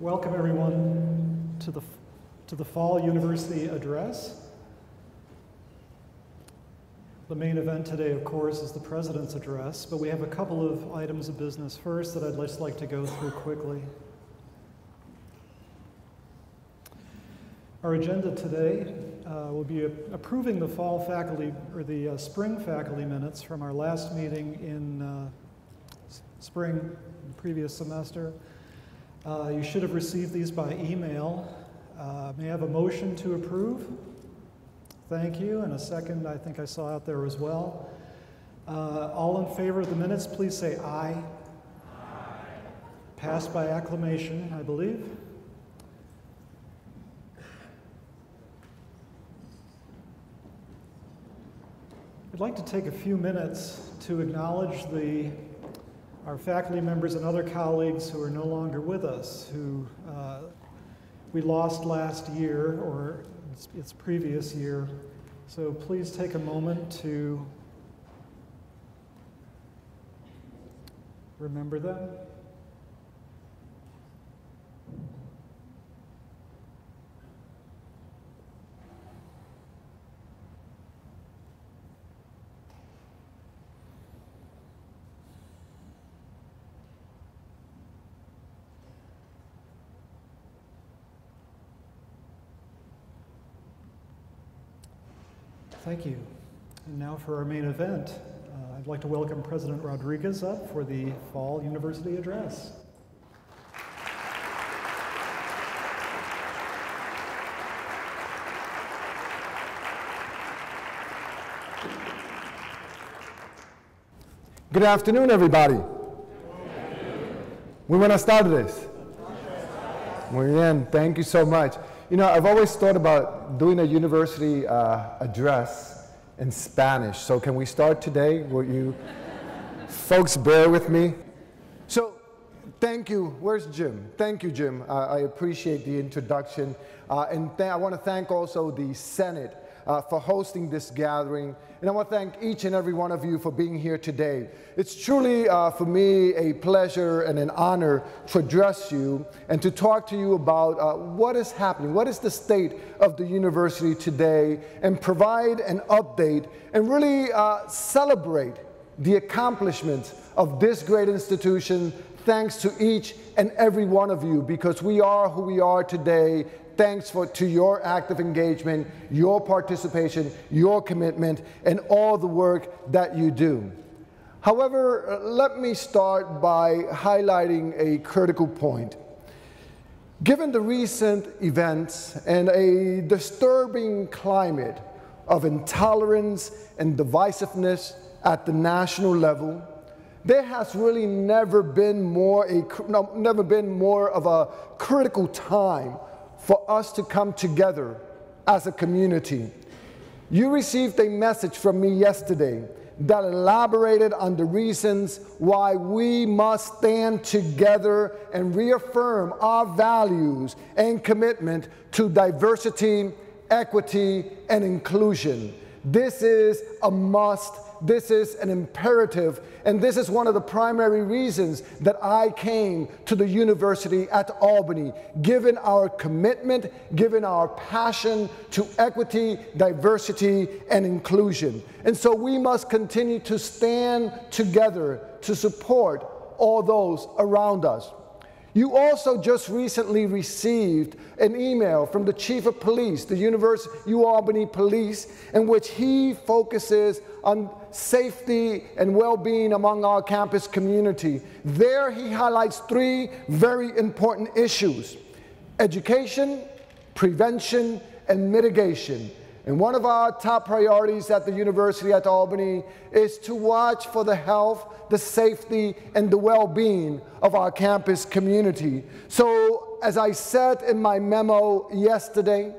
Welcome everyone to the Fall University Address. The main event today, of course, is the President's Address, but we have a couple of items of business first that I'd just like to go through quickly. Our agenda today will be approving the fall faculty, or the spring faculty minutes from our last meeting in spring, previous semester. You should have received these by email. May I have a motion to approve? Thank you, and a second I think I saw out there as well. All in favor of the minutes, please say aye. Aye. Passed by acclamation, I believe. I'd like to take a few minutes to acknowledge our faculty members and other colleagues who are no longer with us, who we lost last year or its previous year. So please take a moment to remember them. Thank you. And now for our main event, I'd like to welcome President Rodriguez up for the Fall University Address. Good afternoon, everybody. Good afternoon. We want to start this. Muy bien, thank you so much. You know, I've always thought about doing a university address in Spanish. So can we start today? Will you folks bear with me? So thank you. Where's Jim? Thank you, Jim. I appreciate the introduction. And I want to thank also the Senate for hosting this gathering. And I want to thank each and every one of you for being here today. It's truly, for me, a pleasure and an honor to address you and to talk to you about what is happening, what is the state of the university today, and provide an update and really celebrate the accomplishments of this great institution, thanks to each and every one of you, because we are who we are today thanks to your active engagement, your participation, your commitment, and all the work that you do. However, let me start by highlighting a critical point. Given the recent events and a disturbing climate of intolerance and divisiveness at the national level, there has really never been more of a critical time for us to come together as a community. You received a message from me yesterday that elaborated on the reasons why we must stand together and reaffirm our values and commitment to diversity, equity, and inclusion. This is a must. This is an imperative, and this is one of the primary reasons that I came to the University at Albany, given our commitment, given our passion to equity, diversity, and inclusion. And so we must continue to stand together to support all those around us. You also just recently received an email from the Chief of Police, the Ualbany Police, in which he focuses on safety and well-being among our campus community. There he highlights three very important issues: education, prevention, and mitigation. And one of our top priorities at the University at Albany is to watch for the health, the safety, and the well-being of our campus community. So, as I said in my memo yesterday,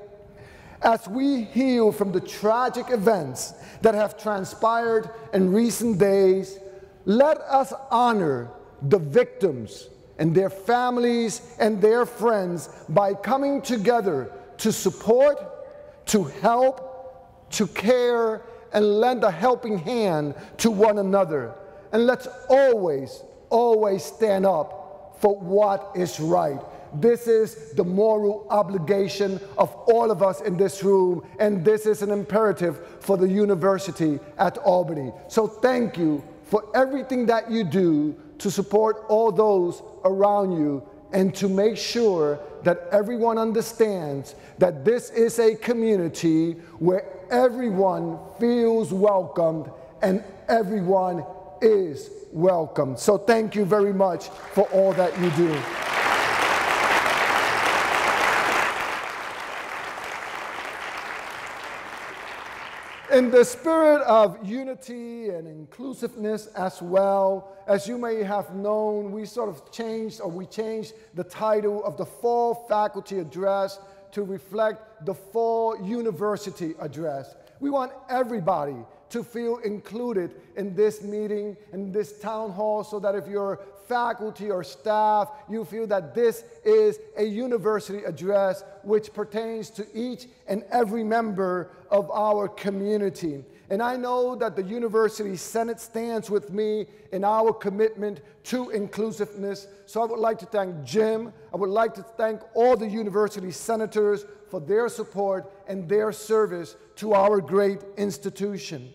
as we heal from the tragic events that have transpired in recent days, let us honor the victims and their families and their friends by coming together to support, to help, to care, and lend a helping hand to one another. And let's always stand up for what is right. This is the moral obligation of all of us in this room, and this is an imperative for the university at Albany. So thank you for everything that you do to support all those around you and to make sure that everyone understands that this is a community where everyone feels welcomed and everyone is welcome. So thank you very much for all that you do. In the spirit of unity and inclusiveness as well, as you may have known, we changed the title of the fall faculty address to reflect the fall university address. We want everybody to feel included in this meeting, in this town hall, so that if you're faculty or staff, you feel that this is a university address which pertains to each and every member of our community. And I know that the University Senate stands with me in our commitment to inclusiveness. So I would like to thank Jim. I would like to thank all the university senators for their support and their service to our great institution.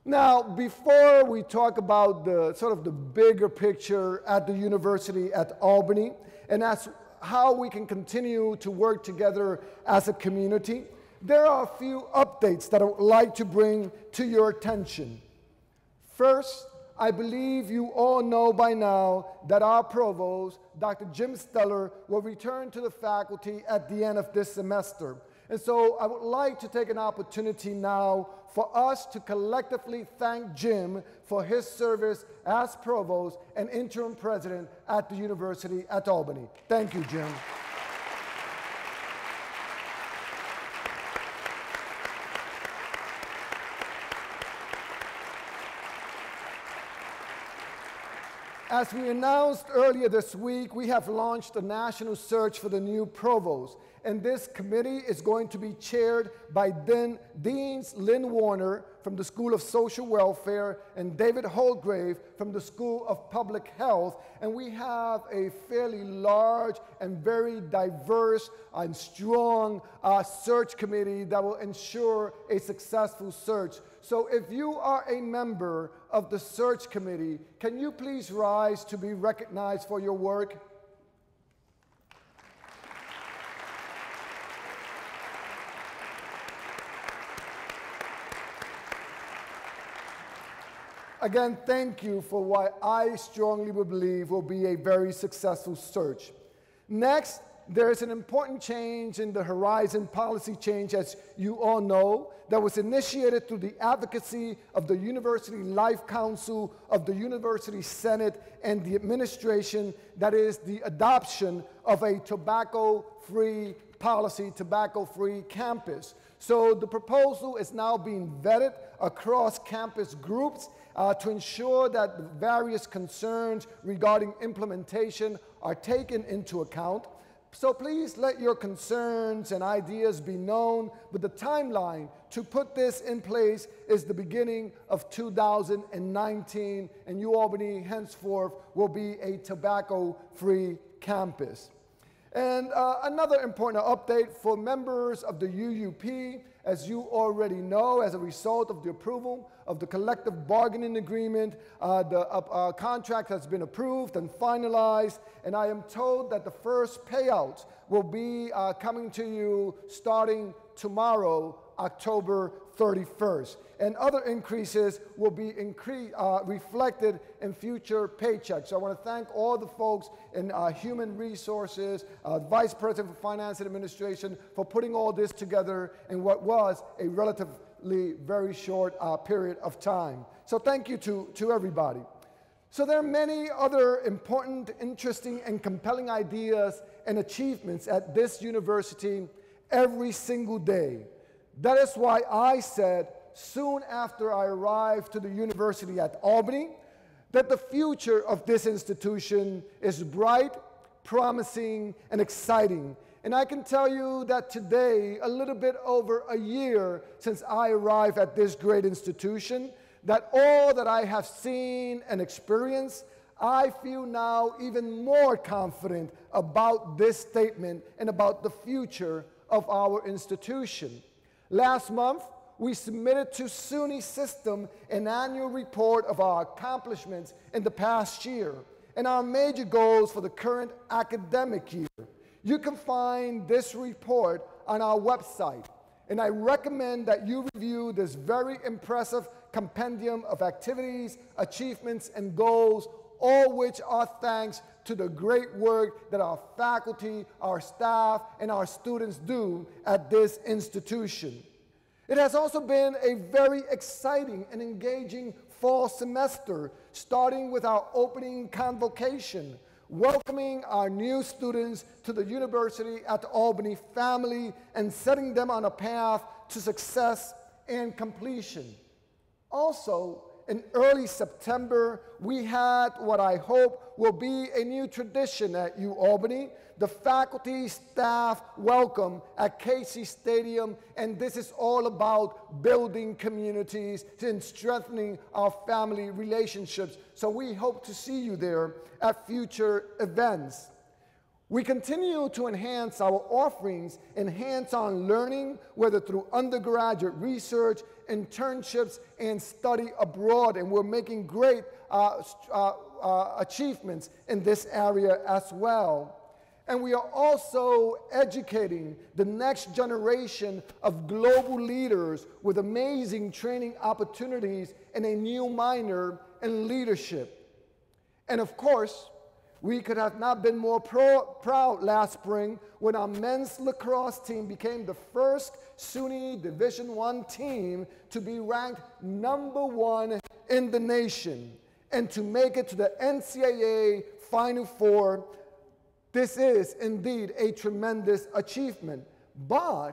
Now, before we talk about the bigger picture at the university at Albany, and that's how we can continue to work together as a community, there are a few updates that I would like to bring to your attention. First, I believe you all know by now that our provost, Dr. Jim Steller, will return to the faculty at the end of this semester. And so I would like to take an opportunity now for us to collectively thank Jim for his service as provost and interim president at the University at Albany. Thank you, Jim. As we announced earlier this week, we have launched a national search for the new provost. And this committee is going to be chaired by Deans Lynn Warner from the School of Social Welfare and David Holgrave from the School of Public Health. And we have a fairly large and very diverse and strong search committee that will ensure a successful search. So if you are a member of the search committee, can you please rise to be recognized for your work? Again, thank you for what I strongly believe will be a very successful search. Next, there is an important change in the Horizon policy change, as you all know, that was initiated through the advocacy of the University Life Council, of the University Senate, and the administration. That is the adoption of a tobacco-free policy, tobacco-free campus. So the proposal is now being vetted across campus groups to ensure that the various concerns regarding implementation are taken into account. So please let your concerns and ideas be known, but the timeline to put this in place is the beginning of 2019, and Ualbany henceforth will be a tobacco-free campus. And another important update for members of the UUP, as you already know, as a result of the approval of the collective bargaining agreement, the contract has been approved and finalized, and I am told that the first payouts will be coming to you starting tomorrow, October 31st. And other increases will be reflected in future paychecks. So I want to thank all the folks in Human Resources, Vice President for Finance and Administration, for putting all this together in what was a relatively very short period of time. So thank you to everybody. So there are many other important, interesting, and compelling ideas and achievements at this university every single day. That is why I said, soon after I arrived to the university at Albany, that the future of this institution is bright, promising, and exciting. And I can tell you that today, a little bit over a year since I arrived at this great institution, that all that I have seen and experienced, I feel now even more confident about this statement and about the future of our institution. Last month, we submitted to SUNY System an annual report of our accomplishments in the past year and our major goals for the current academic year. You can find this report on our website, and I recommend that you review this very impressive compendium of activities, achievements, and goals, all which are thanks to the great work that our faculty, our staff, and our students do at this institution. It has also been a very exciting and engaging fall semester, starting with our opening convocation, welcoming our new students to the University at the Albany family and setting them on a path to success and completion. Also, in early September, we had what I hope will be a new tradition at Ualbany, the faculty staff welcome at Casey Stadium, and this is all about building communities and strengthening our family relationships. So we hope to see you there at future events. We continue to enhance our offerings in hands-on learning, whether through undergraduate research, internships, and study abroad, and we're making great achievements in this area as well. And we are also educating the next generation of global leaders with amazing training opportunities and a new minor in leadership. And of course, we could have not been more proud last spring when our men's lacrosse team became the first SUNY Division I team to be ranked #1 in the nation and to make it to the NCAA Final Four. This is indeed a tremendous achievement, but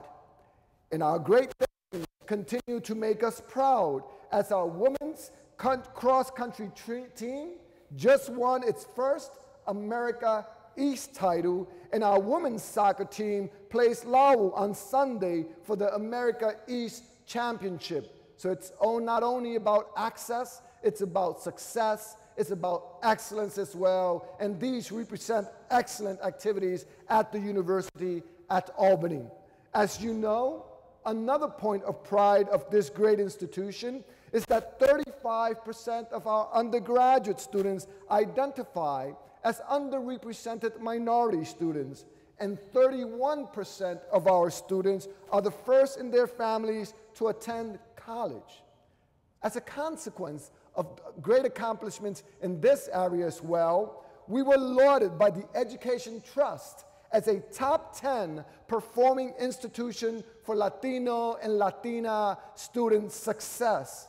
in our great things continue to make us proud as our women's cross-country team just won its first America East title, and our women's soccer team plays Lowell on Sunday for the America East Championship. So it's not only about access, it's about success, it's about excellence as well, and these represent excellent activities at the University at Albany. As you know, another point of pride of this great institution is that 35% of our undergraduate students identify as underrepresented minority students, and 31% of our students are the first in their families to attend college. As a consequence of great accomplishments in this area as well, we were lauded by the Education Trust as a top 10 performing institution for Latino and Latina student success.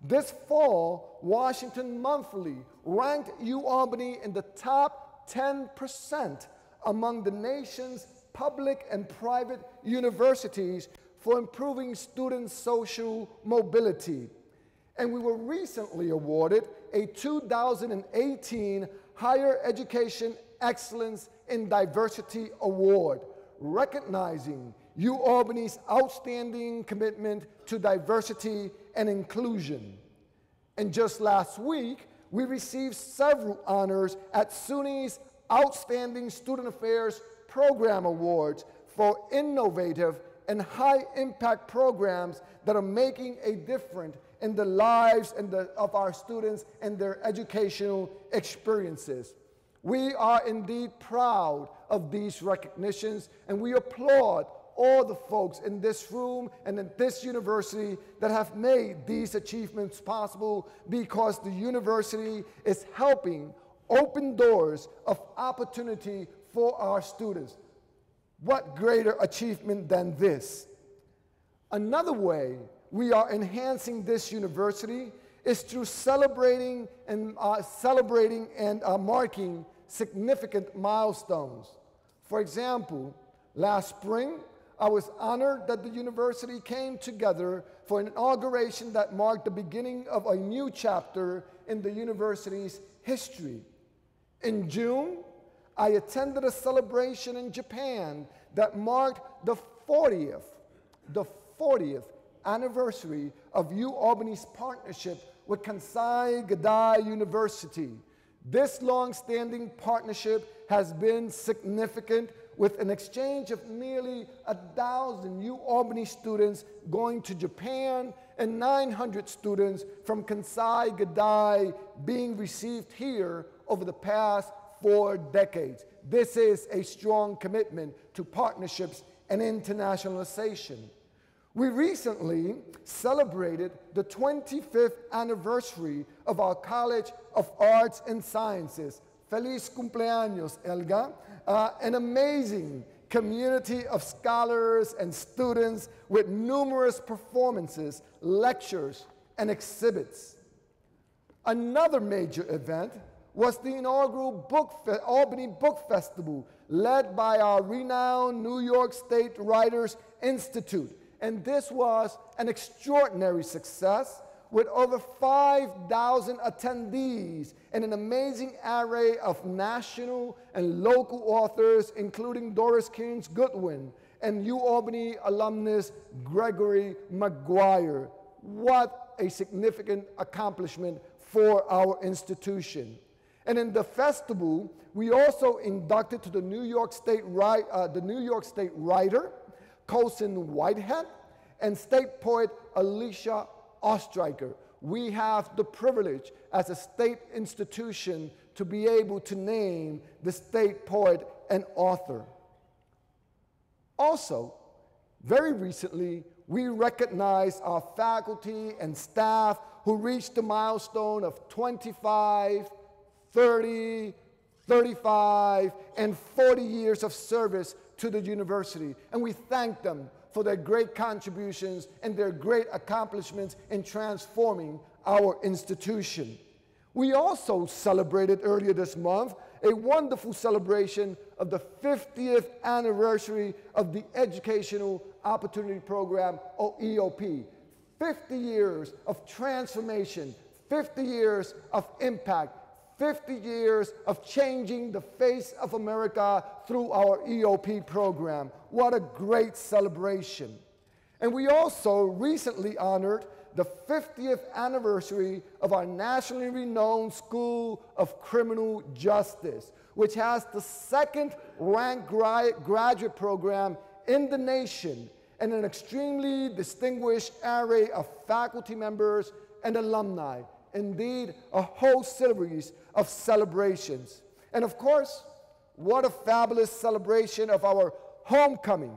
This fall, Washington Monthly ranked Ualbany in the top 10% among the nation's public and private universities for improving student social mobility. And we were recently awarded a 2018 Higher Education Excellence in Diversity Award, recognizing Ualbany's outstanding commitment to diversity and inclusion. And just last week, we received several honors at SUNY's Outstanding Student Affairs Program Awards for innovative and high-impact programs that are making a difference in the lives of our students and their educational experiences. We are indeed proud of these recognitions, and we applaud all the folks in this room and in this university that have made these achievements possible, because the university is helping open doors of opportunity for our students. What greater achievement than this? Another way we are enhancing this university is through celebrating and marking significant milestones. For example, last spring, I was honored that the university came together for an inauguration that marked the beginning of a new chapter in the university's history. In June, I attended a celebration in Japan that marked the 40th anniversary of Ualbany's partnership with Kansai Gaidai University. This long-standing partnership has been significant, with an exchange of nearly 1,000 Ualbany students going to Japan and 900 students from Kansai Gadai being received here over the past 4 decades. This is a strong commitment to partnerships and internationalization. We recently celebrated the 25th anniversary of our College of Arts and Sciences. Feliz cumpleaños, Elga. An amazing community of scholars and students with numerous performances, lectures, and exhibits. Another major event was the inaugural Albany Book Festival, led by our renowned New York State Writers Institute. And this was an extraordinary success, with over 5,000 attendees and an amazing array of national and local authors, including Doris Kearns Goodwin and Ualbany alumnus Gregory Maguire. What a significant accomplishment for our institution. And in the festival, we also inducted to the New York State writer, Colson Whitehead, and state poet Alicia Ostreicher. We have the privilege as a state institution to be able to name the state poet and author. Also, very recently, we recognized our faculty and staff who reached the milestone of 25, 30, 35, and 40 years of service to the university. And we thank them for their great contributions and their great accomplishments in transforming our institution. We also celebrated earlier this month a wonderful celebration of the 50th anniversary of the Educational Opportunity Program, or EOP. 50 years of transformation, 50 years of impact, 50 years of changing the face of America through our EOP program. What a great celebration. And we also recently honored the 50th anniversary of our nationally renowned School of Criminal Justice, which has the second-ranked graduate program in the nation and an extremely distinguished array of faculty members and alumni. Indeed, a whole series of celebrations. And of course, what a fabulous celebration of our homecoming,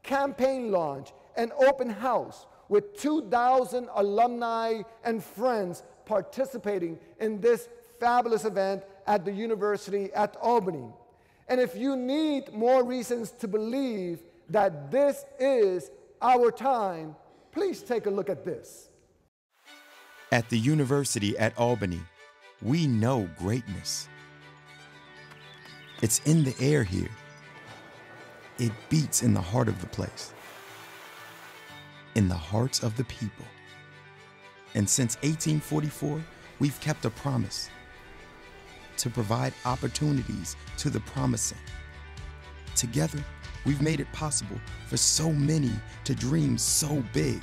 campaign launch, and open house, with 2,000 alumni and friends participating in this fabulous event at the University at Albany. And if you need more reasons to believe that this is our time, please take a look at this. At the University at Albany, we know greatness. It's in the air here. It beats in the heart of the place, in the hearts of the people. And since 1844, we've kept a promise to provide opportunities to the promising. Together, we've made it possible for so many to dream so big.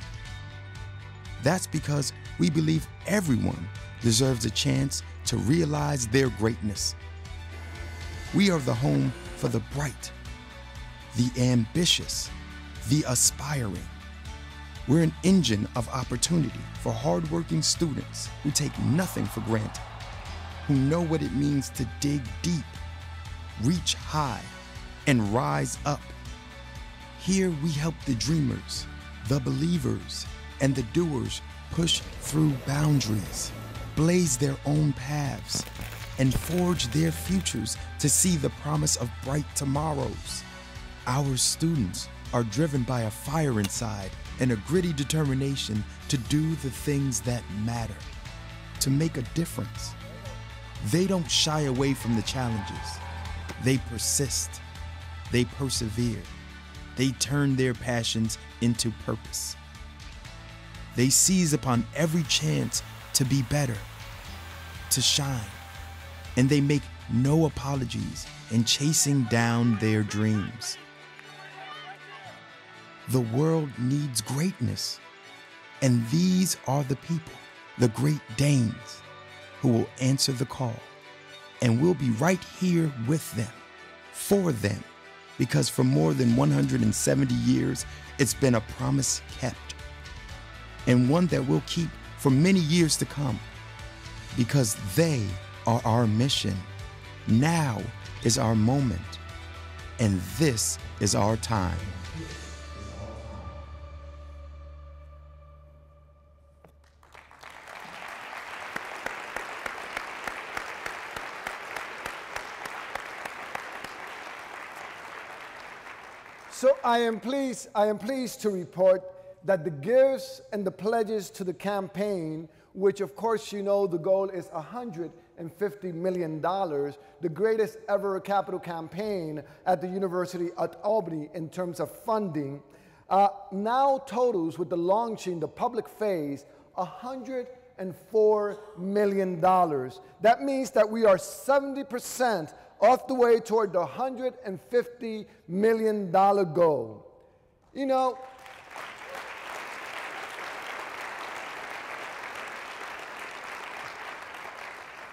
That's because we believe everyone deserves a chance to realize their greatness. We are the home for the bright, the ambitious, the aspiring. We're an engine of opportunity for hardworking students who take nothing for granted, who know what it means to dig deep, reach high, and rise up. Here we help the dreamers, the believers, and the doers push through boundaries, blaze their own paths, and forge their futures to see the promise of bright tomorrows. Our students are driven by a fire inside and a gritty determination to do the things that matter, to make a difference. They don't shy away from the challenges. They persist. They persevere. They turn their passions into purpose. They seize upon every chance to be better, to shine, and they make no apologies in chasing down their dreams. The world needs greatness, and these are the people, the Great Danes, who will answer the call. And we'll be right here with them, for them, because for more than 170 years, it's been a promise kept, and one that we'll keep for many years to come, because they are our mission. Now is our moment, and this is our time. So I am pleased to report that the gifts and the pledges to the campaign, which of course you know the goal is $150 million, the greatest ever capital campaign at the University at Albany in terms of funding, now totals with the launching the public phase $104 million. That means that we are 70% off the way toward the $150 million goal. You know,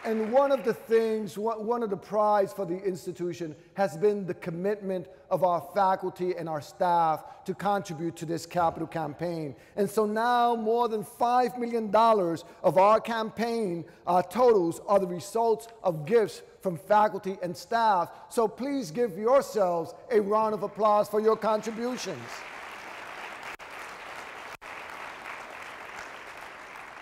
and one of the things, one of the prides for the institution has been the commitment of our faculty and our staff to contribute to this capital campaign. And so now more than $5 million of our campaign totals are the results of gifts from faculty and staff. So please give yourselves a round of applause for your contributions.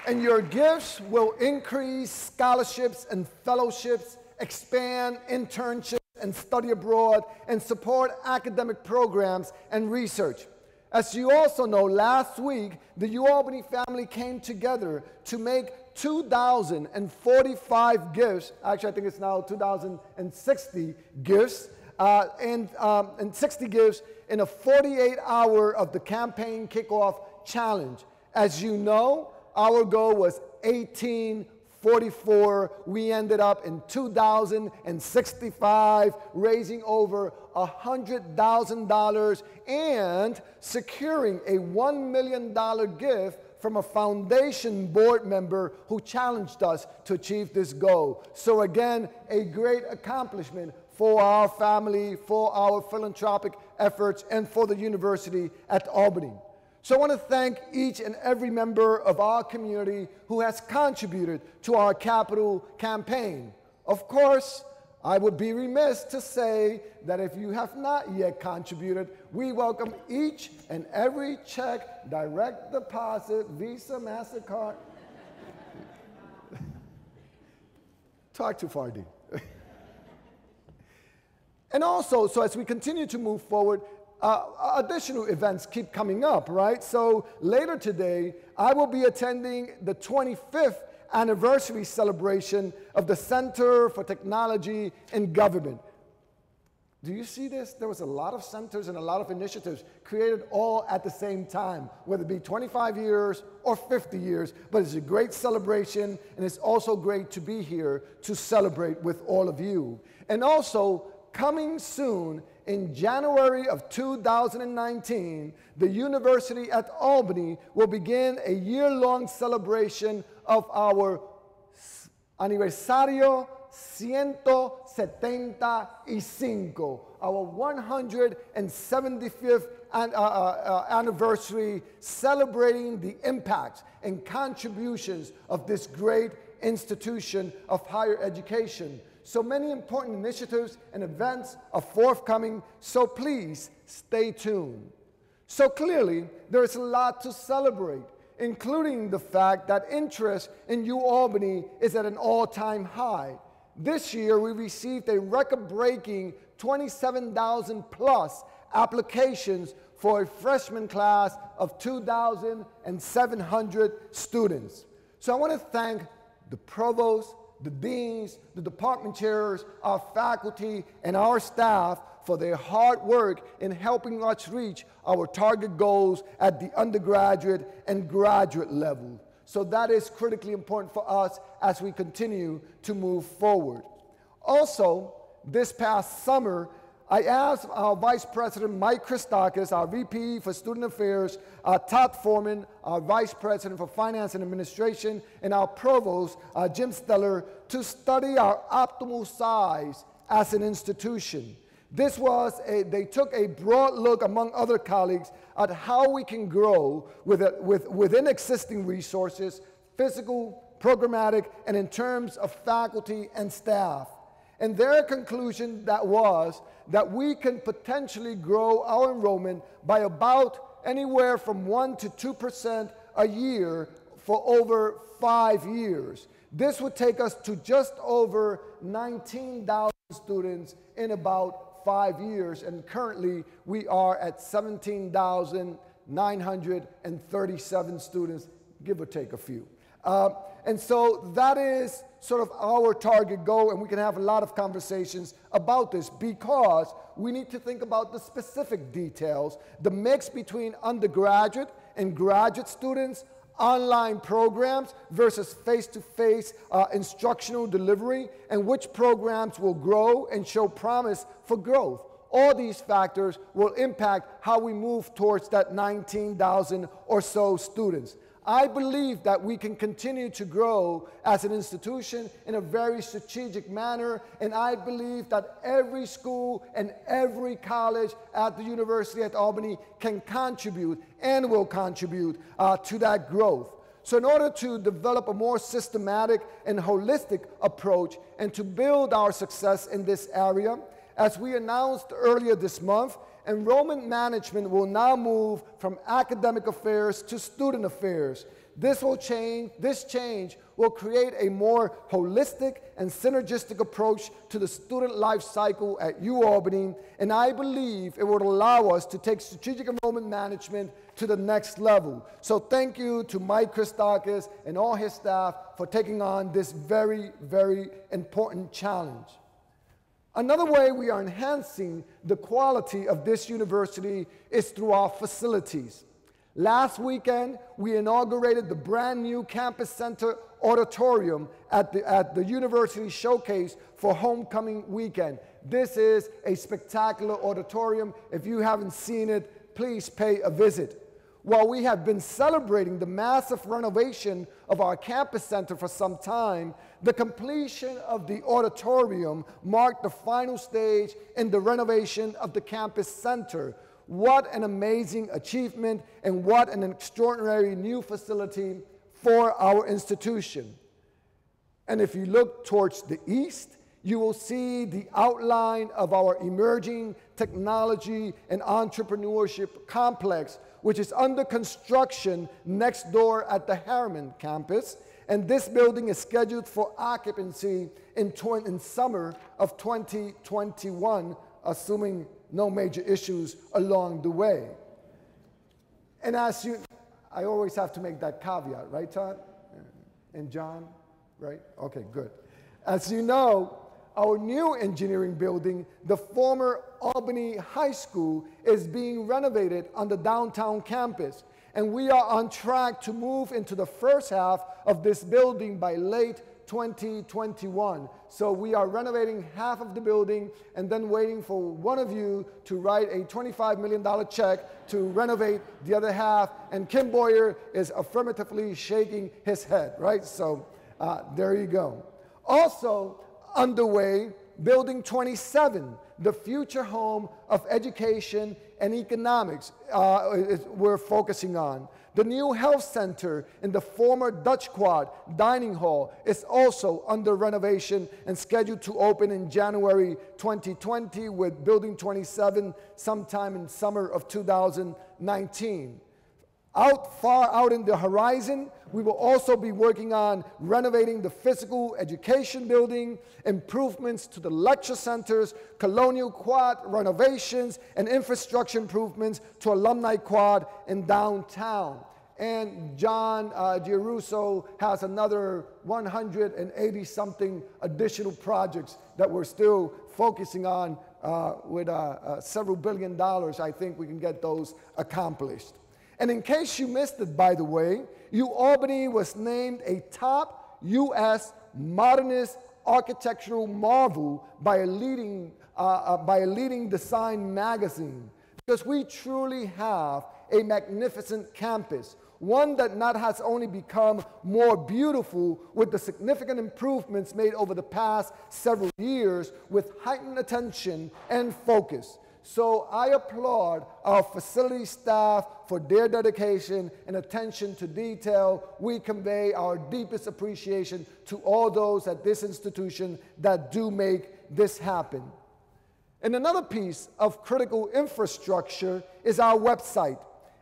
And your gifts will increase scholarships and fellowships, expand internships and study abroad, and support academic programs and research. As you also know, last week, the Ualbany family came together to make 2,045 gifts. Actually, I think it's now 2,060 gifts, and 60 gifts in a 48-hour of the campaign kickoff challenge. As you know, our goal was 1844. We ended up in 2,065, raising over $100,000 and securing a $1 million gift from a foundation board member who challenged us to achieve this goal. So again, a great accomplishment for our family, for our philanthropic efforts, and for the University at Albany. So I want to thank each and every member of our community who has contributed to our capital campaign. Of course, I would be remiss to say that if you have not yet contributed, we welcome each and every check, direct deposit, Visa, MasterCard. Talk too far, D. And also, so as we continue to move forward, additional events keep coming up, right? So later today, I will be attending the 25th anniversary celebration of the Center for Technology in Government. Do you see this? There was a lot of centers and a lot of initiatives created all at the same time, whether it be 25 years or 50 years, but it's a great celebration, and it's also great to be here to celebrate with all of you. And also, coming soon, in January of 2019, the University at Albany will begin a year-long celebration of our Anniversario 175, our 175th anniversary, celebrating the impacts and contributions of this great institution of higher education. So many important initiatives and events are forthcoming, so please stay tuned. So clearly, there is a lot to celebrate, including the fact that interest in UAlbany is at an all-time high. This year, we received a record-breaking 27,000 plus applications for a freshman class of 2,700 students. So I want to thank the provost, the deans, the department chairs, our faculty, and our staff for their hard work in helping us reach our target goals at the undergraduate and graduate level. So that is critically important for us as we continue to move forward. Also, this past summer, I asked our Vice President, Mike Christakis, our VP for Student Affairs, Todd Foreman, our Vice President for Finance and Administration, and our Provost, Jim Steller, to study our optimal size as an institution. They took a broad look among other colleagues at how we can grow within existing resources, physical, programmatic, and in terms of faculty and staff. And their conclusion was that we can potentially grow our enrollment by about anywhere from 1% to 2% a year for over 5 years. This would take us to just over 19,000 students in about 5 years, and currently we are at 17,937 students, give or take a few. And so that is sort of our target goal, and we can have a lot of conversations about this because we need to think about the specific details, the mix between undergraduate and graduate students, online programs versus face-to-face instructional delivery, and which programs will grow and show promise for growth. All these factors will impact how we move towards that 19,000 or so students. I believe that we can continue to grow as an institution in a very strategic manner, and I believe that every school and every college at the University at Albany can contribute and will contribute to that growth. So in order to develop a more systematic and holistic approach and to build our success in this area, as we announced earlier this month, enrollment management will now move from academic affairs to student affairs. This change will create a more holistic and synergistic approach to the student life cycle at UAlbany, and I believe it would allow us to take strategic enrollment management to the next level. So thank you to Mike Christakis and all his staff for taking on this very, very important challenge. Another way we are enhancing the quality of this university is through our facilities. Last weekend, we inaugurated the brand new Campus Center Auditorium at the University Showcase for Homecoming Weekend. This is a spectacular auditorium. If you haven't seen it, please pay a visit. While we have been celebrating the massive renovation of our campus center for some time, the completion of the auditorium marked the final stage in the renovation of the campus center. What an amazing achievement, and what an extraordinary new facility for our institution. And if you look towards the east, you will see the outline of our emerging technology and entrepreneurship complex, which is under construction next door at the Harriman campus. And this building is scheduled for occupancy in summer of 2021, assuming no major issues along the way. And I always have to make that caveat, right, Todd? And John, right? Okay, good. As you know, our new engineering building, the former Albany High School, is being renovated on the downtown campus. And we are on track to move into the first half of this building by late 2021. So we are renovating half of the building and then waiting for one of you to write a $25 million check to renovate the other half. And Kim Boyer is affirmatively shaking his head, right? So there you go. Also underway, Building 27, the future home of education and economics, we're focusing on. The new health center in the former Dutch Quad dining hall is also under renovation and scheduled to open in January 2020, with Building 27 sometime in summer of 2019. Far out in the horizon, we will also be working on renovating the physical education building, improvements to the lecture centers, Colonial Quad renovations, and infrastructure improvements to Alumni Quad in downtown. And John Giarusso has another 180-something additional projects that we're still focusing on with several $1 billion. I think we can get those accomplished. And in case you missed it, by the way, UAlbany was named a top U.S. modernist architectural marvel by a leading by a leading design magazine, because we truly have a magnificent campus, one that not has only become more beautiful with the significant improvements made over the past several years with heightened attention and focus. So I applaud our facility staff for their dedication and attention to detail. We convey our deepest appreciation to all those at this institution that do make this happen. And another piece of critical infrastructure is our website.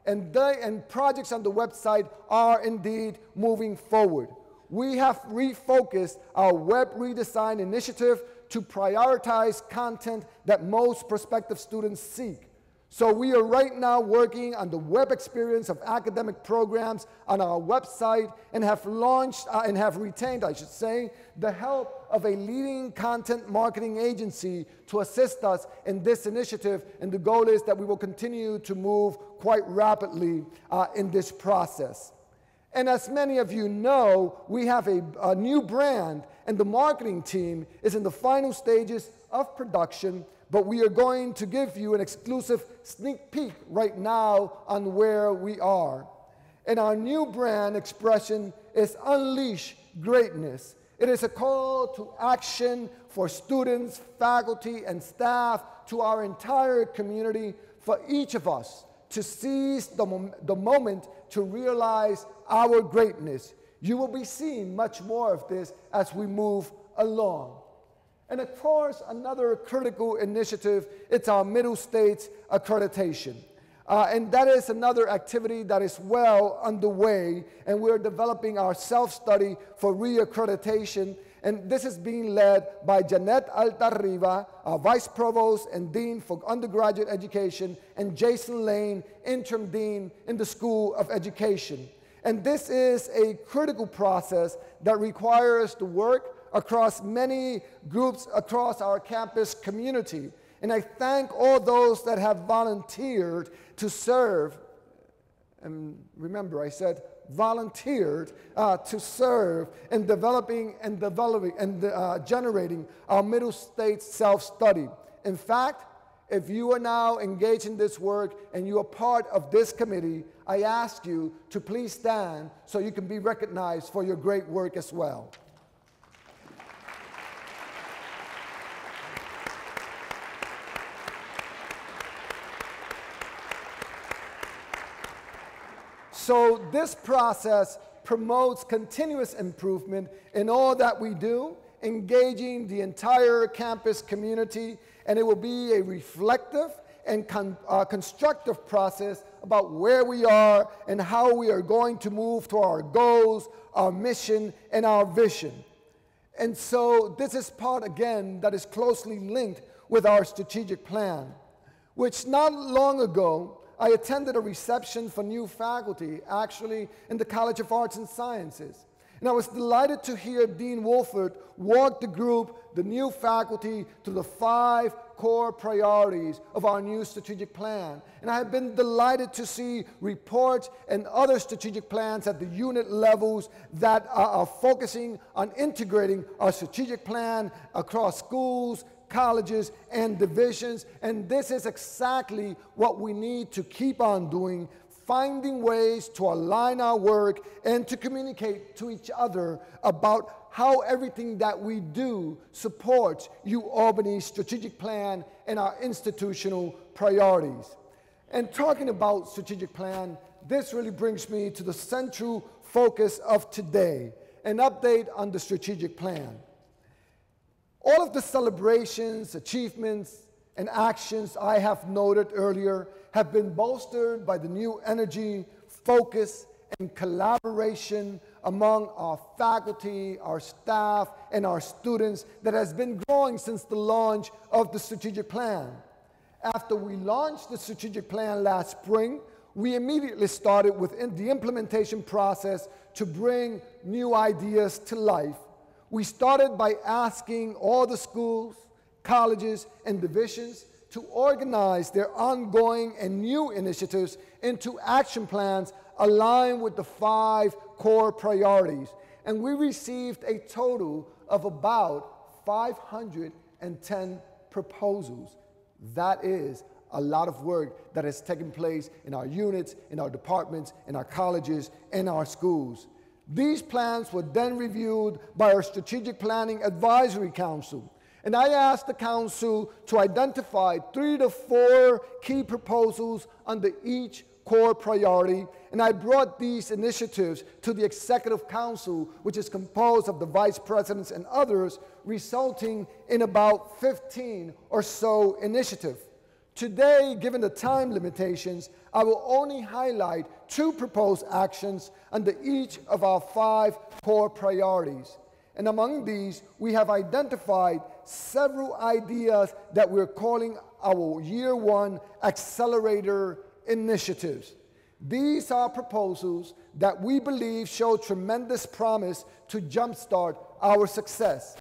And projects on the website are indeed moving forward. We have refocused our web redesign initiative to prioritize content that most prospective students seek. So we are right now working on the web experience of academic programs on our website and have launched and have retained, I should say, the help of a leading content marketing agency to assist us in this initiative. And the goal is that we will continue to move quite rapidly in this process. And as many of you know, we have a new brand, and the marketing team is in the final stages of production, but we are going to give you an exclusive sneak peek right now on where we are. And our new brand expression is Unleash Greatness. It is a call to action for students, faculty, and staff, to our entire community, for each of us to seize the moment to realize our greatness. You will be seeing much more of this as we move along. And of course, another critical initiative, it's our Middle States accreditation. And that is another activity that is well underway, and we're developing our self-study for reaccreditation. And this is being led by Janet Altarriba, our Vice Provost and Dean for Undergraduate Education, and Jason Lane, Interim Dean in the School of Education. And this is a critical process that requires the work across many groups across our campus community. And I thank all those that have volunteered to serve. And remember, I said volunteered to serve in developing and generating our Middle States self-study. In fact, if you are now engaged in this work and you are part of this committee, I ask you to please stand so you can be recognized for your great work as well. So this process promotes continuous improvement in all that we do, engaging the entire campus community, and it will be a reflective and constructive process about where we are and how we are going to move to our goals, our mission, and our vision. And so this is part, again, that is closely linked with our strategic plan, which not long ago, I attended a reception for new faculty, actually in the College of Arts and Sciences. And I was delighted to hear Dean Wolford walk the group, the new faculty, to the 5 core priorities of our new strategic plan. And I have been delighted to see reports and other strategic plans at the unit levels that are focusing on integrating our strategic plan across schools, colleges, and divisions. And this is exactly what we need to keep on doing, finding ways to align our work and to communicate to each other about how everything that we do supports Ualbany's strategic plan and our institutional priorities. And talking about strategic plan, this really brings me to the central focus of today, an update on the strategic plan. All of the celebrations, achievements, and actions I have noted earlier have been bolstered by the new energy, focus, and collaboration among our faculty, our staff, and our students that has been growing since the launch of the strategic plan. After we launched the strategic plan last spring, we immediately started with the implementation process to bring new ideas to life. We started by asking all the schools, colleges, and divisions to organize their ongoing and new initiatives into action plans aligned with the 5 core priorities. And we received a total of about 510 proposals. That is a lot of work that has taken place in our units, in our departments, in our colleges, in our schools. These plans were then reviewed by our Strategic Planning Advisory Council. And I asked the council to identify 3 to 4 key proposals under each core priority, and I brought these initiatives to the Executive Council, which is composed of the vice presidents and others, resulting in about 15 or so initiatives. Today, given the time limitations, I will only highlight 2 proposed actions under each of our 5 core priorities. And among these, we have identified several ideas that we're calling our Year 1 Accelerator initiatives. These are proposals that we believe show tremendous promise to jumpstart our success.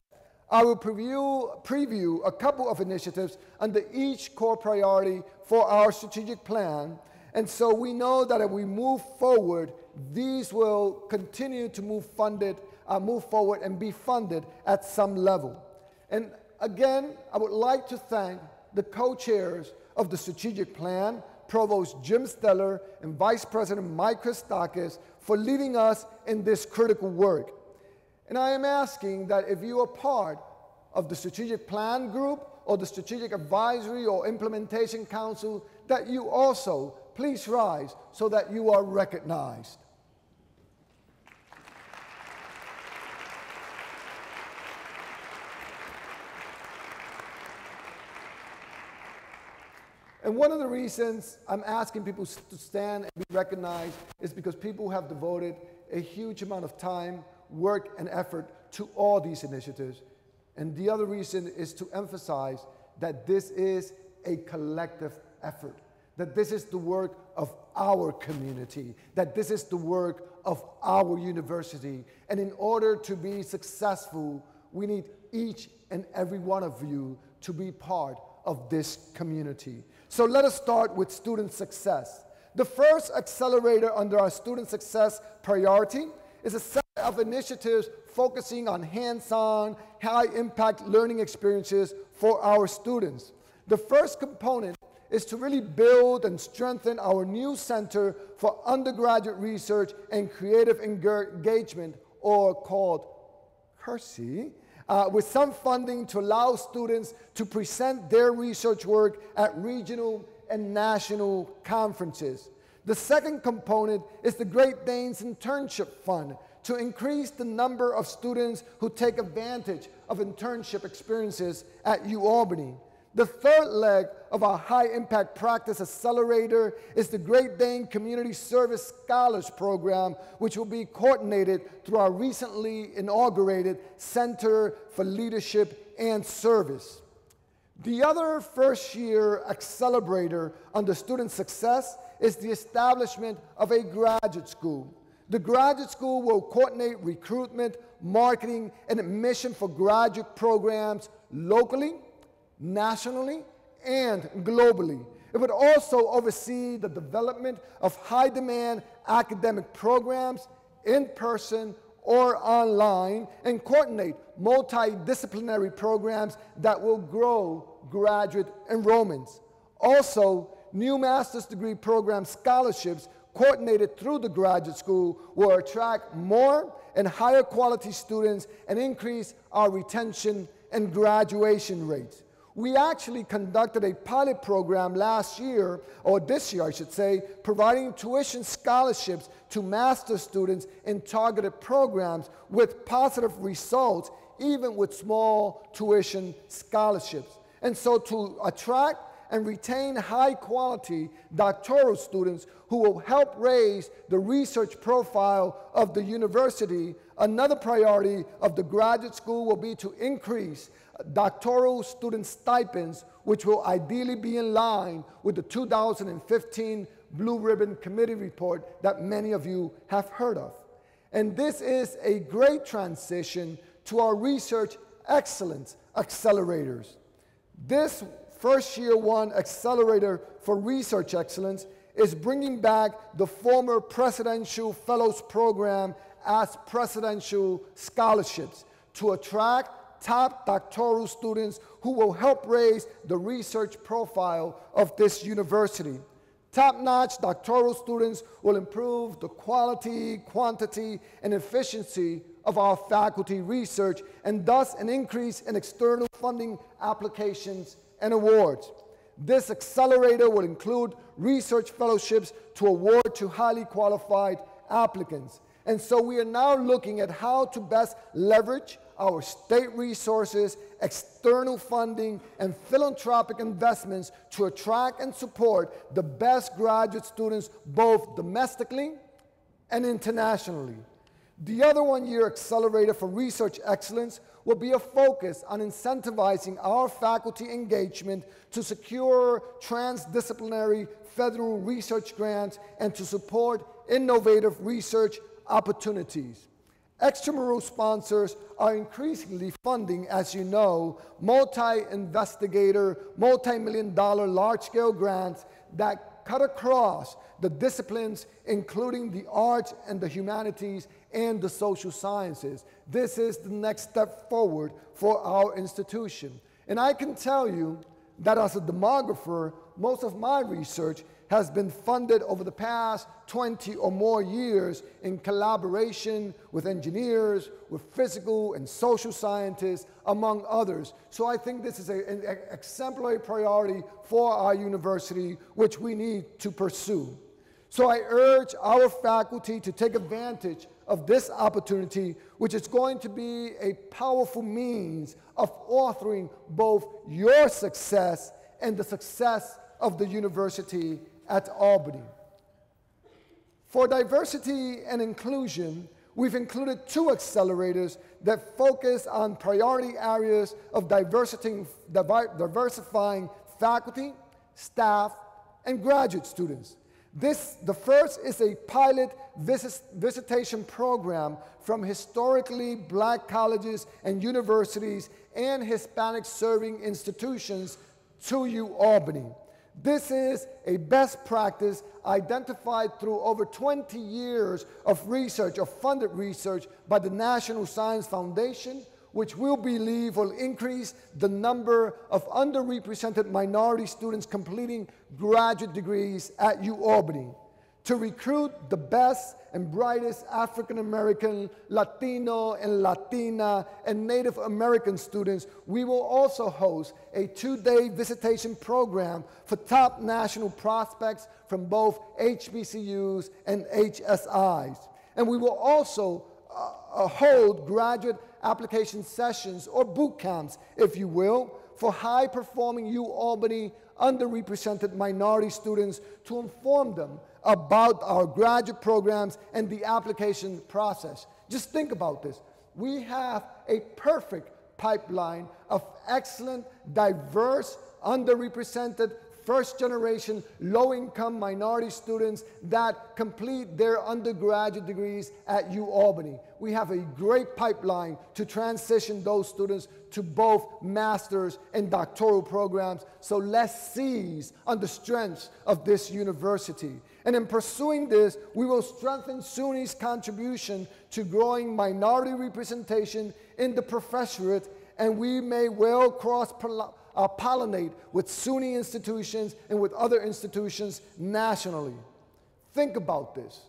I will preview a couple of initiatives under each core priority for our strategic plan. And so we know that as we move forward, these will continue to move forward and be funded at some level. And again, I would like to thank the co-chairs of the strategic plan, Provost Jim Steller and Vice President Mike Christakis, for leading us in this critical work. And I am asking that if you are part of the strategic plan group or the strategic advisory or implementation council, that you also please rise so that you are recognized. And one of the reasons I'm asking people to stand and be recognized is because people have devoted a huge amount of time, work, and effort to all these initiatives. And the other reason is to emphasize that this is a collective effort, that this is the work of our community, that this is the work of our university. And in order to be successful, we need each and every one of you to be part of this community. So let us start with student success. The first accelerator under our student success priority is a set of initiatives focusing on hands-on, high-impact learning experiences for our students. The first component is to really build and strengthen our new Center for Undergraduate Research and Creative Engagement, or called CURSE, with some funding to allow students to present their research work at regional and national conferences. The second component is the Great Danes Internship Fund to increase the number of students who take advantage of internship experiences at Ualbany. The third leg of our high-impact practice accelerator is the Great Dane Community Service Scholars Program, which will be coordinated through our recently inaugurated Center for Leadership and Service. The other first-year accelerator under student success is the establishment of a graduate school. The graduate school will coordinate recruitment, marketing, and admission for graduate programs locally, nationally, and globally. It would also oversee the development of high-demand academic programs in person or online, and coordinate multidisciplinary programs that will grow graduate enrollments. Also, new master's degree program scholarships coordinated through the graduate school will attract more and higher quality students and increase our retention and graduation rates. We actually conducted a pilot program last year, or this year I should say, providing tuition scholarships to master's students in targeted programs with positive results, even with small tuition scholarships. And so to attract and retain high-quality doctoral students who will help raise the research profile of the university, another priority of the graduate school will be to increase doctoral student stipends, which will ideally be in line with the 2015 Blue Ribbon Committee report that many of you have heard of. And this is a great transition to our research excellence accelerators. This first year one accelerator for research excellence is bringing back the former Presidential Fellows Program as presidential scholarships to attract top doctoral students who will help raise the research profile of this university. Top-notch doctoral students will improve the quality, quantity, and efficiency of our faculty research, and thus an increase in external funding applications and awards. This accelerator will include research fellowships to award to highly qualified applicants. And so we are now looking at how to best leverage our state resources, external funding, and philanthropic investments to attract and support the best graduate students both domestically and internationally. The other one-year accelerator for research excellence will be a focus on incentivizing our faculty engagement to secure transdisciplinary federal research grants and to support innovative research opportunities. Extramural sponsors are increasingly funding, as you know, multi-investigator, multi-million-dollar large-scale grants that cut across the disciplines, including the arts and the humanities and the social sciences. This is the next step forward for our institution. And I can tell you that as a demographer, most of my research has been funded over the past 20 or more years in collaboration with engineers, with physical and social scientists, among others. So I think this is an exemplary priority for our university, which we need to pursue. So I urge our faculty to take advantage of this opportunity, which is going to be a powerful means of authoring both your success and the success of the university at Albany. For diversity and inclusion, we've included 2 accelerators that focus on priority areas of diversifying faculty, staff, and graduate students. The first is a pilot visitation program from historically Black colleges and universities and Hispanic serving institutions to Ualbany. This is a best practice identified through over 20 years of research, of funded research by the National Science Foundation, which we believe will increase the number of underrepresented minority students completing graduate degrees at Ualbany. To recruit the best and brightest African American, Latino and Latina, and Native American students, we will also host a 2-day visitation program for top national prospects from both HBCUs and HSIs. And we will also hold graduate application sessions or boot camps, if you will, for high-performing Ualbany underrepresented minority students to inform them about our graduate programs and the application process. Just think about this. We have a perfect pipeline of excellent, diverse, underrepresented, first-generation, low-income minority students that complete their undergraduate degrees at Ualbany. We have a great pipeline to transition those students to both master's and doctoral programs, so let's seize on the strengths of this university. And in pursuing this, we will strengthen SUNY's contribution to growing minority representation in the professorate, and we may well cross-pollinate with SUNY institutions and with other institutions nationally. Think about this.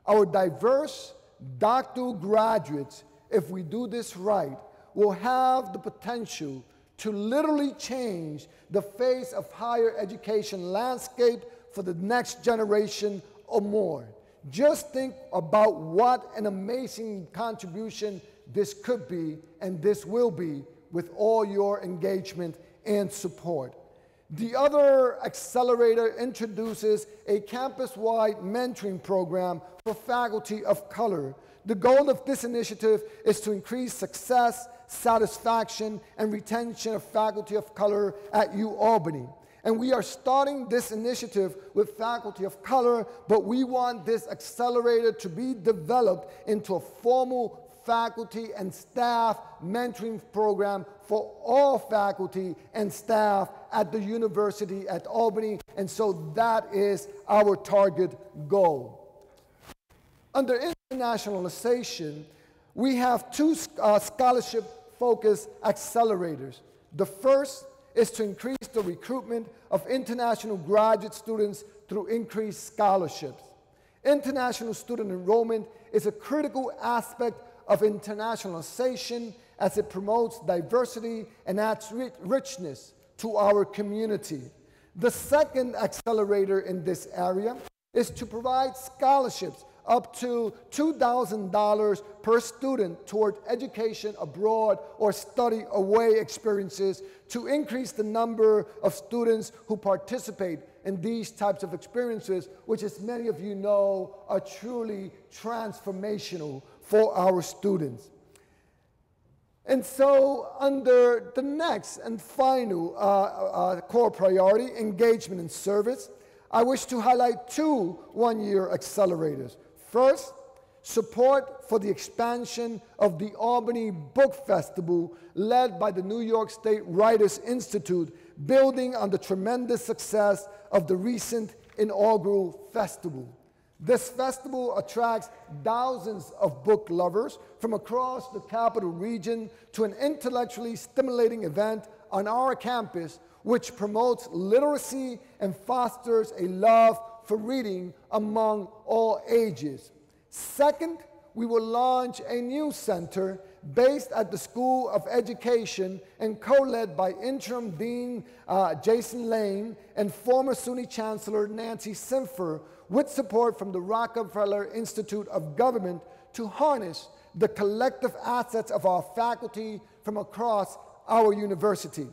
Our diverse doctoral graduates, if we do this right, will have the potential to literally change the face of higher education landscape for the next generation or more. Just think about what an amazing contribution this could be and this will be with all your engagement and support. The other accelerator introduces a campus-wide mentoring program for faculty of color. The goal of this initiative is to increase success, satisfaction, and retention of faculty of color at Ualbany. And we are starting this initiative with faculty of color, but we want this accelerator to be developed into a formal faculty and staff mentoring program for all faculty and staff at the university at Albany, and so that is our target goal. Under internationalization, we have 2 scholarship focused accelerators. The first is to increase the recruitment of international graduate students through increased scholarships. International student enrollment is a critical aspect of internationalization as it promotes diversity and adds richness to our community. The second accelerator in this area is to provide scholarships up to $2,000 per student toward education abroad or study away experiences to increase the number of students who participate in these types of experiences, which, as many of you know, are truly transformational for our students. And so under the next and final core priority, engagement and service, I wish to highlight two one-year accelerators. First, support for the expansion of the Albany Book Festival led by the New York State Writers Institute, building on the tremendous success of the recent Inaugural Festival. This festival attracts thousands of book lovers from across the capital region to an intellectually stimulating event on our campus which promotes literacy and fosters a love for reading among all ages. Second, we will launch a new center based at the School of Education and co-led by Interim Dean Jason Lane and former SUNY Chancellor Nancy Simpfer, with support from the Rockefeller Institute of Government to harness the collective assets of our faculty from across our university.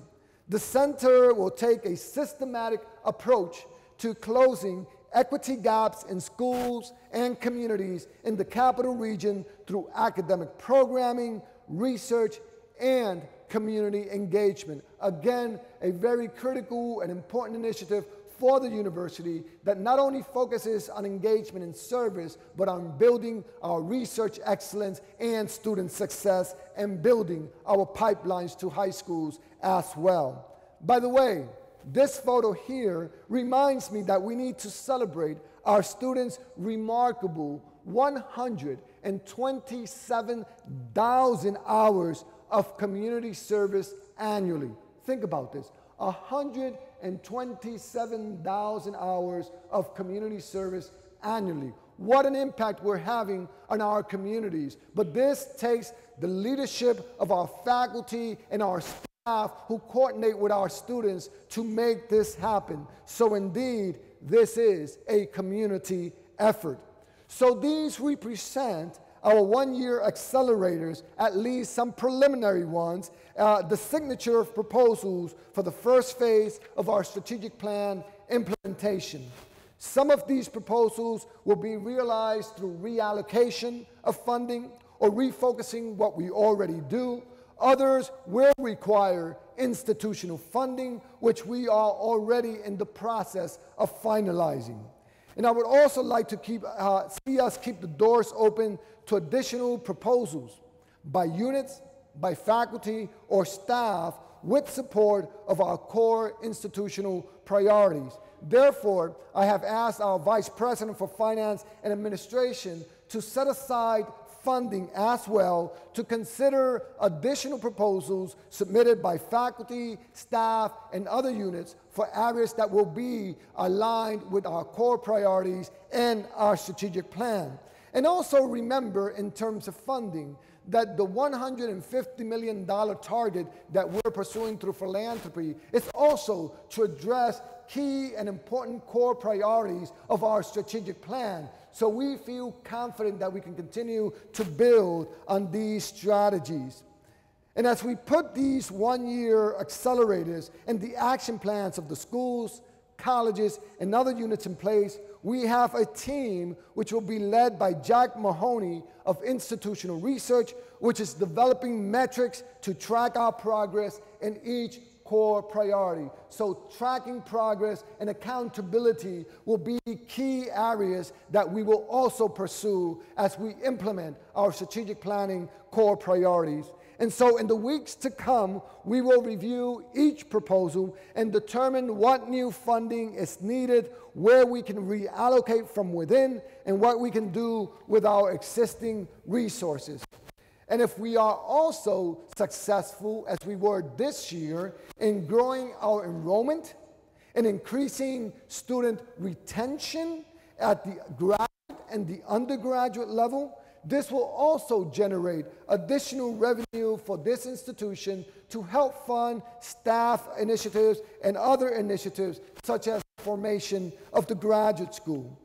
The center will take a systematic approach to closing equity gaps in schools and communities in the capital region through academic programming, research, and community engagement. Again, a very critical and important initiative for the university that not only focuses on engagement and service, but on building our research excellence and student success and building our pipelines to high schools as well. By the way, this photo here reminds me that we need to celebrate our students' remarkable 127,000 hours of community service annually. Think about this, 127,000 hours of community service annually. What an impact we're having on our communities. But this takes the leadership of our faculty and our staff who coordinate with our students to make this happen. So indeed, this is a community effort. So these represent our one-year accelerators, at least some preliminary ones, the signature of proposals for the first phase of our strategic plan implementation. Some of these proposals will be realized through reallocation of funding or refocusing what we already do. Others will require institutional funding, which we are already in the process of finalizing. And I would also like to see us keep the doors open to additional proposals by units, by faculty, or staff with support of our core institutional priorities. Therefore, I have asked our Vice President for Finance and Administration to set aside funding as well to consider additional proposals submitted by faculty, staff, and other units for areas that will be aligned with our core priorities and our strategic plan. And also remember, in terms of funding, that the $150 million target that we're pursuing through philanthropy is also to address key and important core priorities of our strategic plan. So we feel confident that we can continue to build on these strategies. And as we put these one-year accelerators and the action plans of the schools, colleges, and other units in place, we have a team which will be led by Jack Mahoney of Institutional Research, which is developing metrics to track our progress in each core priority. So tracking progress and accountability will be key areas that we will also pursue as we implement our strategic planning core priorities. And so in the weeks to come, we will review each proposal and determine what new funding is needed, where we can reallocate from within, and what we can do with our existing resources. And if we are also successful, as we were this year, in growing our enrollment and increasing student retention at the graduate and the undergraduate level, this will also generate additional revenue for this institution to help fund staff initiatives and other initiatives such as the formation of the graduate school.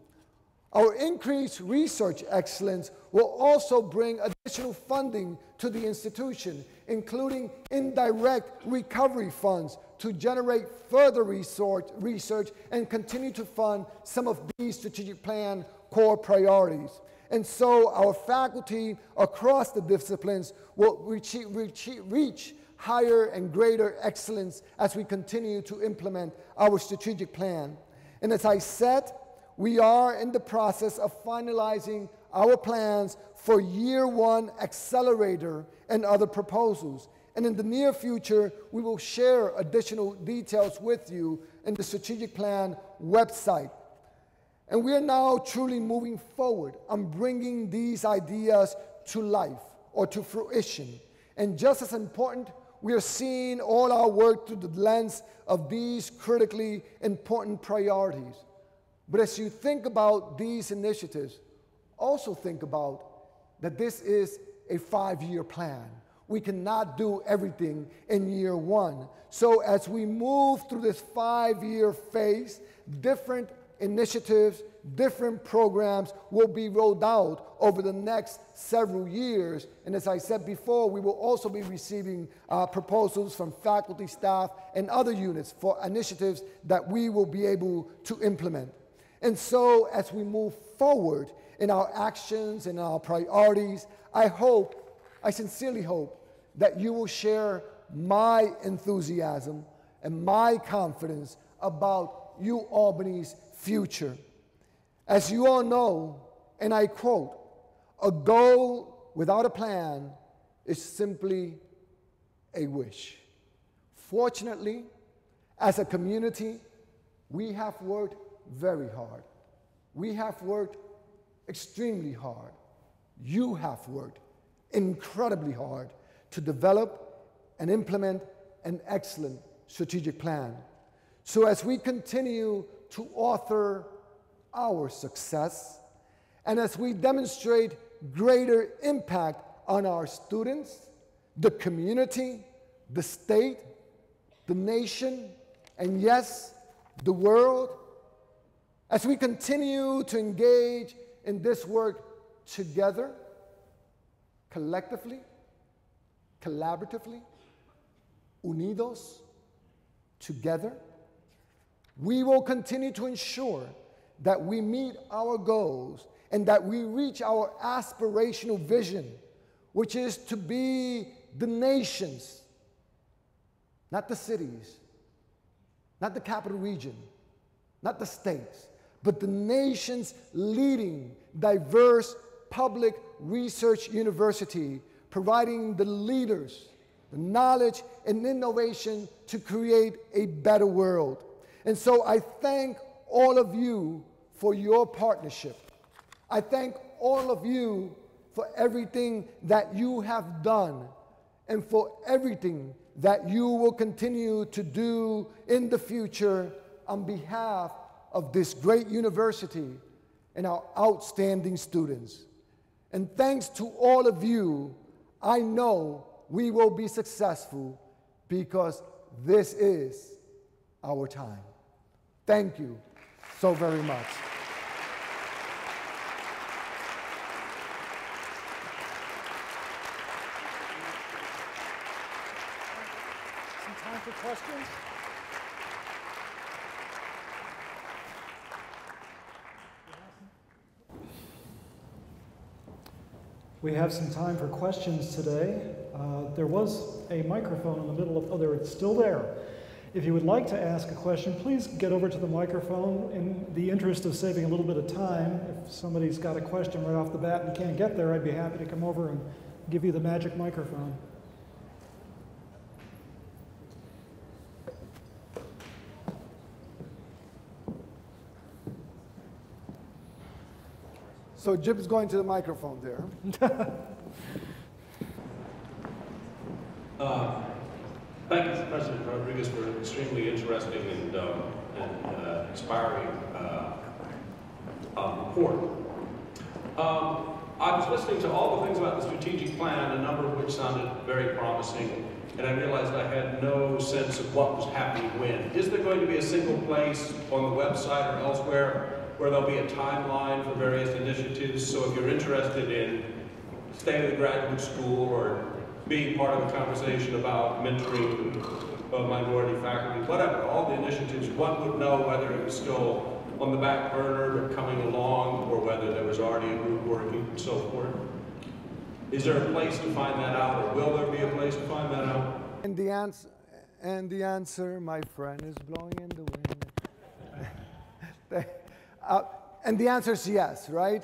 Our increased research excellence will also bring additional funding to the institution, including indirect recovery funds to generate further research and continue to fund some of these strategic plan core priorities. And so our faculty across the disciplines will reach higher and greater excellence as we continue to implement our strategic plan. And as I said, we are in the process of finalizing our plans for year one Accelerator and other proposals. And in the near future, we will share additional details with you in the strategic plan website. And we are now truly moving forward on bringing these ideas to life or to fruition. And just as important, we are seeing all our work through the lens of these critically important priorities. But as you think about these initiatives, also think about that this is a 5-year plan. We cannot do everything in year one. So as we move through this 5-year phase, different initiatives, different programs will be rolled out over the next several years. And as I said before, we will also be receiving proposals from faculty, staff, and other units for initiatives that we will be able to implement. And so as we move forward in our actions and our priorities, I sincerely hope that you will share my enthusiasm and my confidence about Ualbany's future. As you all know, and I quote, "A goal without a plan is simply a wish." Fortunately, as a community, we have worked very hard. We have worked extremely hard. You have worked incredibly hard to develop and implement an excellent strategic plan. So as we continue to author our success, and as we demonstrate greater impact on our students, the community, the state, the nation, and yes, the world, as we continue to engage in this work together, collectively, collaboratively, unidos, together, we will continue to ensure that we meet our goals and that we reach our aspirational vision, which is to be the nations, not the cities, not the capital region, not the states, but the nation's leading diverse public research university, providing the leaders, the knowledge and innovation to create a better world. And so I thank all of you for your partnership. I thank all of you for everything that you have done and for everything that you will continue to do in the future on behalf of this great university and our outstanding students. And thanks to all of you, I know we will be successful because this is our time. Thank you so very much. Some time for questions? We have some time for questions today. There was a microphone in the middle of, it's still there. If you would like to ask a question, please get over to the microphone. In the interest of saving a little bit of time, if somebody's got a question right off the bat and can't get there, I'd be happy to come over and give you the magic microphone. So Jim's going to the microphone there. Thank you, President Rodriguez, for an extremely interesting and inspiring report. I was listening to all the things about the strategic plan, a number of which sounded very promising, and I realized I had no sense of what was happening when. Is there going to be a single place on the website or elsewhere where there'll be a timeline for various initiatives? So if you're interested in staying at the graduate school or being part of a conversation about mentoring minority faculty, whatever, all the initiatives, one would know whether it was still on the back burner but coming along, or whether there was already a group working and so forth. Is there a place to find that out, or will there be a place to find that out? And the answer, my friend, is blowing in the wind. And the answer is yes, right?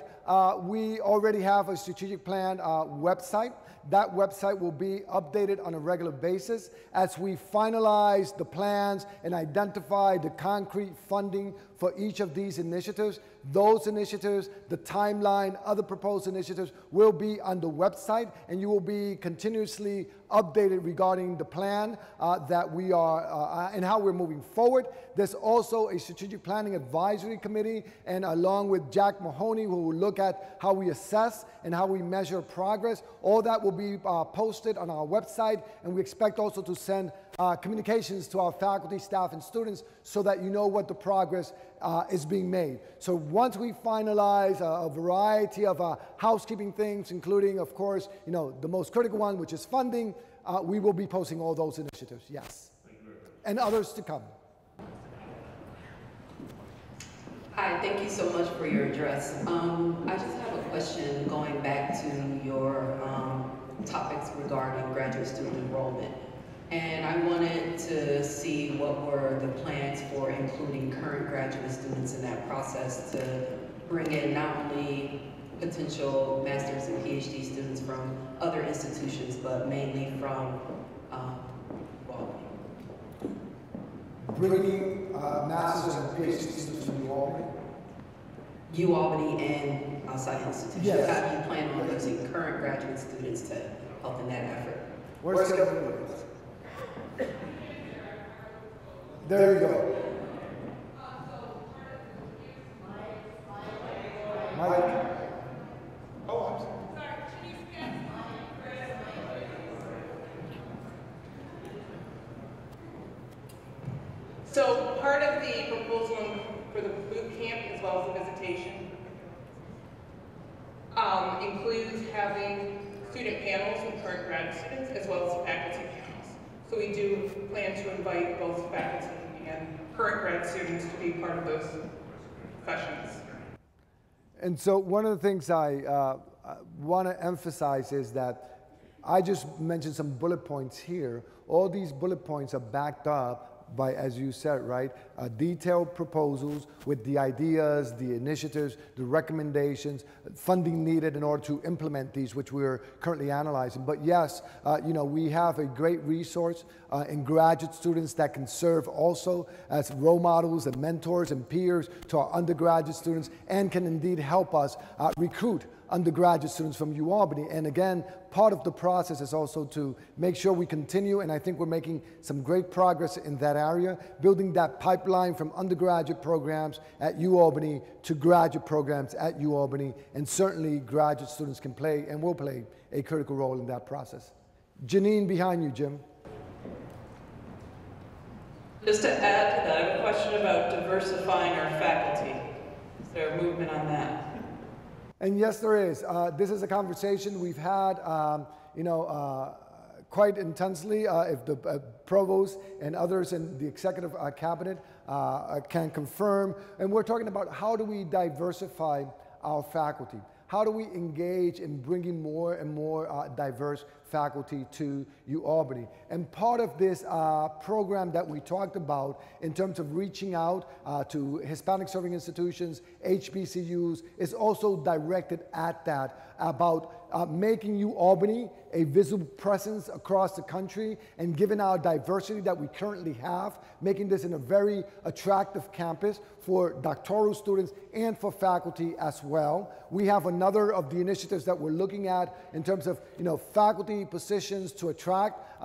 We already have a strategic plan website. That website will be updated on a regular basis as we finalize the plans and identify the concrete funding for each of these initiatives. Those initiatives, the timeline, other proposed initiatives will be on the website, and you will be continuously updated regarding the plan that we are and how we're moving forward. There's also a strategic planning advisory committee, and along with Jack Mahoney, who will look at how we assess and how we measure progress. All that will be posted on our website, and we expect also to send communications to our faculty, staff, and students so that you know what the progress is being made. So once we finalize a variety of housekeeping things, including, of course, the most critical one, which is funding, we will be posting all those initiatives, yes. And others to come. Hi, thank you so much for your address. I just have a question going back to your topics regarding graduate student enrollment. And I wanted to see what were the plans for including current graduate students in that process to bring in not only potential master's and PhD students from other institutions, but mainly from Ualbany. Bringing master's and PhD students from Ualbany? Ualbany and outside institutions. Yes. How do you plan on using current graduate students to help in that effort? Where's Kevin? There you go. Mike. Oh, I'm sorry. So part of the proposal for the boot camp as well as the visitation includes having student panels with current grad students as well as faculty panels. So we do plan to invite both faculty and current grad students to be part of those sessions. And so one of the things I want to emphasize is that I just mentioned some bullet points here. All these bullet points are backed up by, as you said, right, detailed proposals with the ideas, the initiatives, the recommendations, funding needed in order to implement these, which we're currently analyzing. But yes, we have a great resource in graduate students that can serve also as role models and mentors and peers to our undergraduate students, and can indeed help us recruit undergraduate students from Ualbany. And again, part of the process is also to make sure we continue, and I think we're making some great progress in that area, building that pipeline from undergraduate programs at Ualbany to graduate programs at Ualbany, and certainly graduate students can play and will play a critical role in that process. Janine, behind you, Jim. Just to add to that, I have a question about diversifying our faculty. Is there a movement on that? And yes, there is. This is a conversation we've had, quite intensely. If the provost and others in the executive cabinet can confirm, and we're talking about how do we diversify our faculty? How do we engage in bringing more and more diverse faculty to Ualbany? And part of this program that we talked about in terms of reaching out to Hispanic serving institutions, HBCUs, is also directed at that, about making Ualbany a visible presence across the country, and given our diversity that we currently have, making this in a very attractive campus for doctoral students and for faculty as well. We have another of the initiatives that we're looking at in terms of faculty positions to attract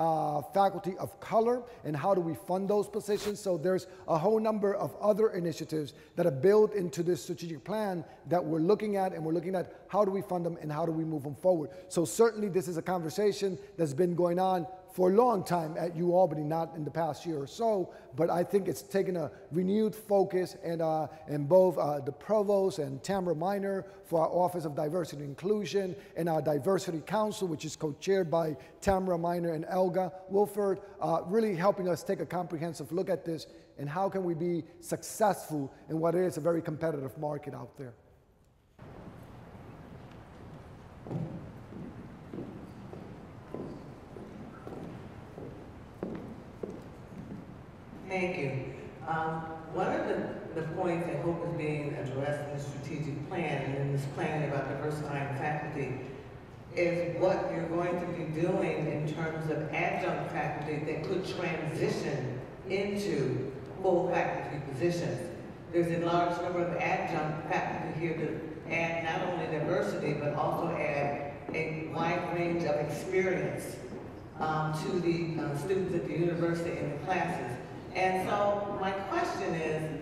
faculty of color, and how do we fund those positions. So there's a whole number of other initiatives that are built into this strategic plan that we're looking at, and we're looking at how do we fund them and how do we move them forward. So certainly this is a conversation that's been going on for a long time at Ualbany, not in the past year or so, but I think it's taken a renewed focus, and both the provost and Tamara Miner for our Office of Diversity and Inclusion, and our Diversity Council, which is co-chaired by Tamara Miner and Elga Wilford, really helping us take a comprehensive look at this and how can we be successful in what is a very competitive market out there. Thank you. One of the points I hope is being addressed in the strategic plan and in this plan about diversifying faculty is what you're going to be doing in terms of adjunct faculty that could transition into full faculty positions. There's a large number of adjunct faculty here to add not only diversity, but also add a wide range of experience to the students at the university and the classes. And so my question is,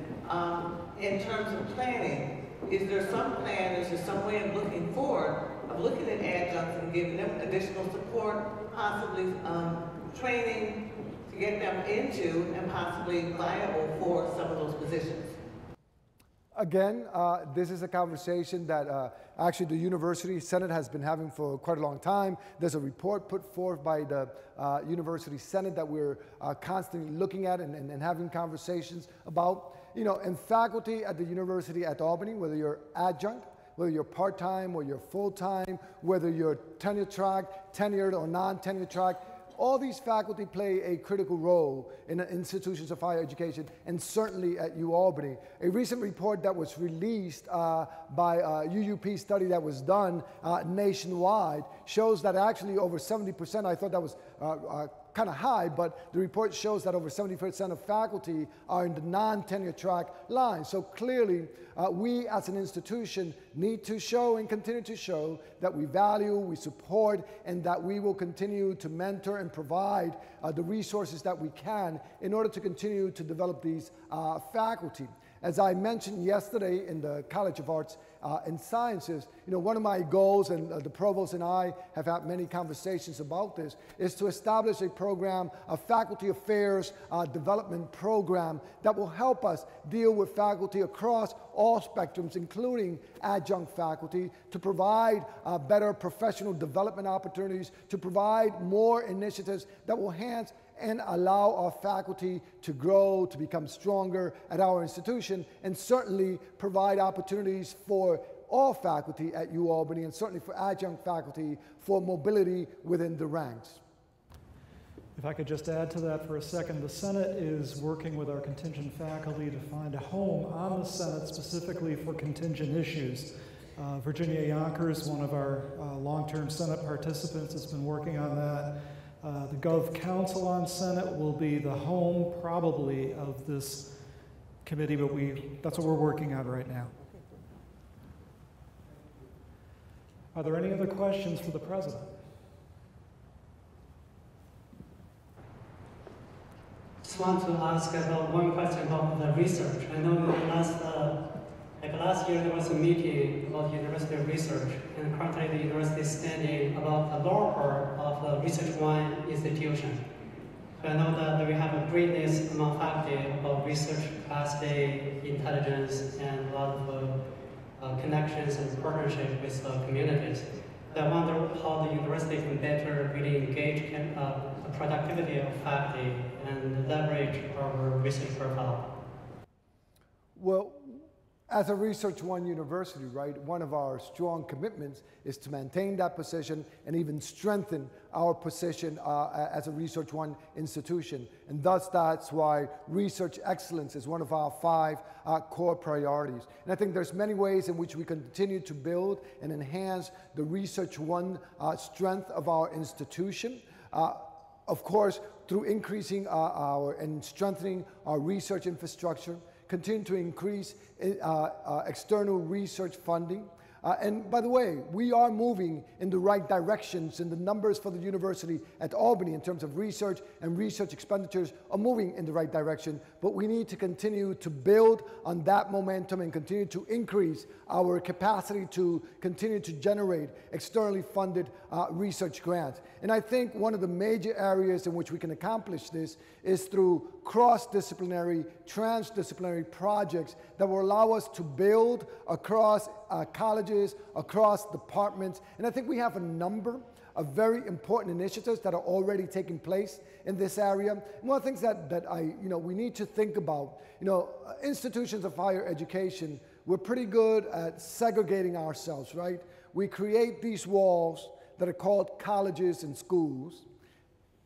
in terms of planning, is there some plan, is there some way of looking forward, of looking at adjuncts and giving them additional support, possibly training to get them into and possibly viable for some of those positions? Again, this is a conversation that actually the University Senate has been having for quite a long time. There's a report put forth by the University Senate that we're constantly looking at and having conversations about. You know, and faculty at the University at Albany, whether you're adjunct, whether you're part-time or you're full-time, whether you're tenure track, tenured or non-tenure track, all these faculty play a critical role in the institutions of higher education, and certainly at Ualbany. A recent report that was released by a UUP study that was done nationwide shows that actually over 70%, I thought that was kind of high, but the report shows that over 70% of faculty are in the non-tenure track line. So clearly, we as an institution need to show and continue to show that we value, we support, and that we will continue to mentor and provide the resources that we can in order to continue to develop these faculty. As I mentioned yesterday in the College of Arts and Sciences, you know, one of my goals, and the provost and I have had many conversations about this, is to establish a program, a faculty affairs development program that will help us deal with faculty across all spectrums, including adjunct faculty, to provide better professional development opportunities, to provide more initiatives that will enhance and allow our faculty to grow, to become stronger at our institution, and certainly provide opportunities for all faculty at Ualbany, and certainly for adjunct faculty for mobility within the ranks. If I could just add to that for a second, the Senate is working with our contingent faculty to find a home on the Senate specifically for contingent issues. Virginia Yonkers, one of our long-term Senate participants, has been working on that. The Gov Council on Senate will be the home, probably, of this committee, but that's what we're working on right now. Are there any other questions for the President? Just want to ask about one question about the research. I know last year there was a meeting about university research, and currently the university is standing about the lower part of the Research One institution. So I know that we have a greatness among faculty about research capacity, intelligence, and a lot of connections and partnership with communities. So I wonder how the university can better really engage the productivity of faculty and leverage our research profile. Well, as a Research One university, right, one of our strong commitments is to maintain that position and even strengthen our position as a Research One institution. And thus, that's why research excellence is one of our 5 core priorities. And I think there's many ways in which we continue to build and enhance the Research One strength of our institution. Of course, through increasing and strengthening our research infrastructure, continue to increase external research funding, And by the way, we are moving in the right directions, and the numbers for the university at Albany in terms of research and research expenditures are moving in the right direction, but we need to continue to build on that momentum and continue to increase our capacity to continue to generate externally funded research grants. And I think one of the major areas in which we can accomplish this is through cross-disciplinary, transdisciplinary projects that will allow us to build across colleges, across departments. And I think we have a number of very important initiatives that are already taking place in this area. And one of the things that we need to think about, institutions of higher education, we're pretty good at segregating ourselves, right? We create these walls that are called colleges and schools.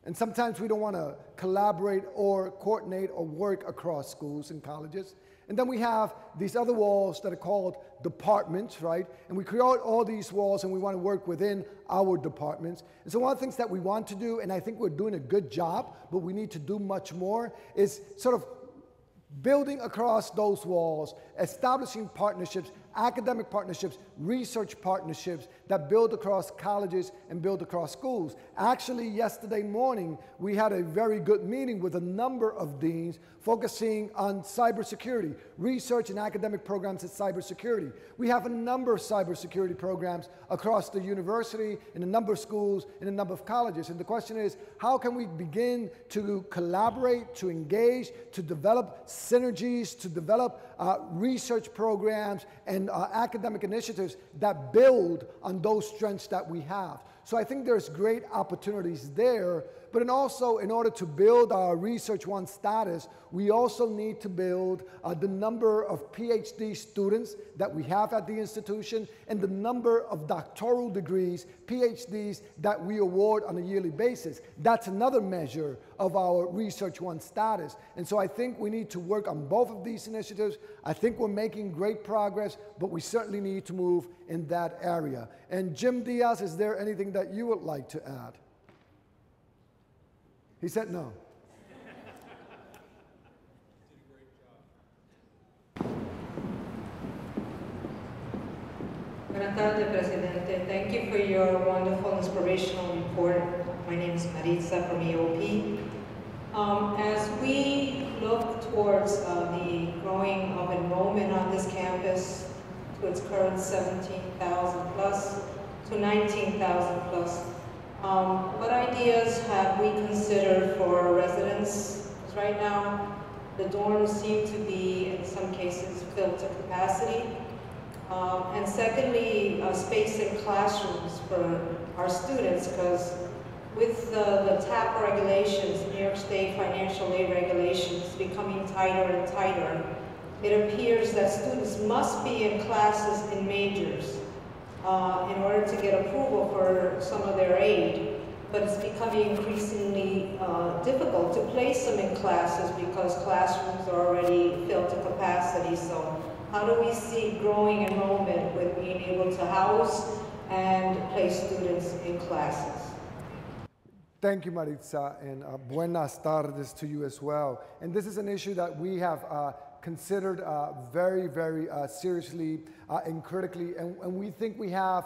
And sometimes we don't want to collaborate or coordinate or work across schools and colleges. And then we have these other walls that are called departments, right? And we create all these walls and we want to work within our departments. And so one of the things that we want to do, and I think we're doing a good job, but we need to do much more, is sort of building across those walls, establishing partnerships, academic partnerships, research partnerships that build across colleges and build across schools. Actually, yesterday morning, we had a very good meeting with a number of deans focusing on cybersecurity, research and academic programs in cybersecurity. We have a number of cybersecurity programs across the university, in a number of schools, in a number of colleges. And the question is, how can we begin to collaborate, to engage, to develop synergies, to develop research programs and academic initiatives that build on those strengths that we have. So I think there's great opportunities there, but then also in order to build our Research One status, we also need to build the number of PhD students that we have at the institution and the number of doctoral degrees, PhDs, that we award on a yearly basis. That's another measure of our Research One status. And so I think we need to work on both of these initiatives. I think we're making great progress, but we certainly need to move in that area. And Jim Diaz, is there anything that you would like to add? He said no. Buenas tardes, Presidente. Thank you for your wonderful inspirational report. My name is Maritza from EOP. As we look towards the growing of enrollment on this campus to its current 17,000 plus to 19,000 plus, what ideas have we considered for residents? Because right now, the dorms seem to be, in some cases, filled to capacity. And secondly, space in classrooms for our students, because with the TAP regulations, New York State financial aid regulations, becoming tighter and tighter, it appears that students must be in classes in majors in order to get approval for some of their aid. But it's becoming increasingly difficult to place them in classes because classrooms are already filled to capacity. So how do we see growing enrollment with being able to house and place students in classes? Thank you, Maritza, and buenas tardes to you as well. And this is an issue that we have considered very, very seriously and critically, and we think we have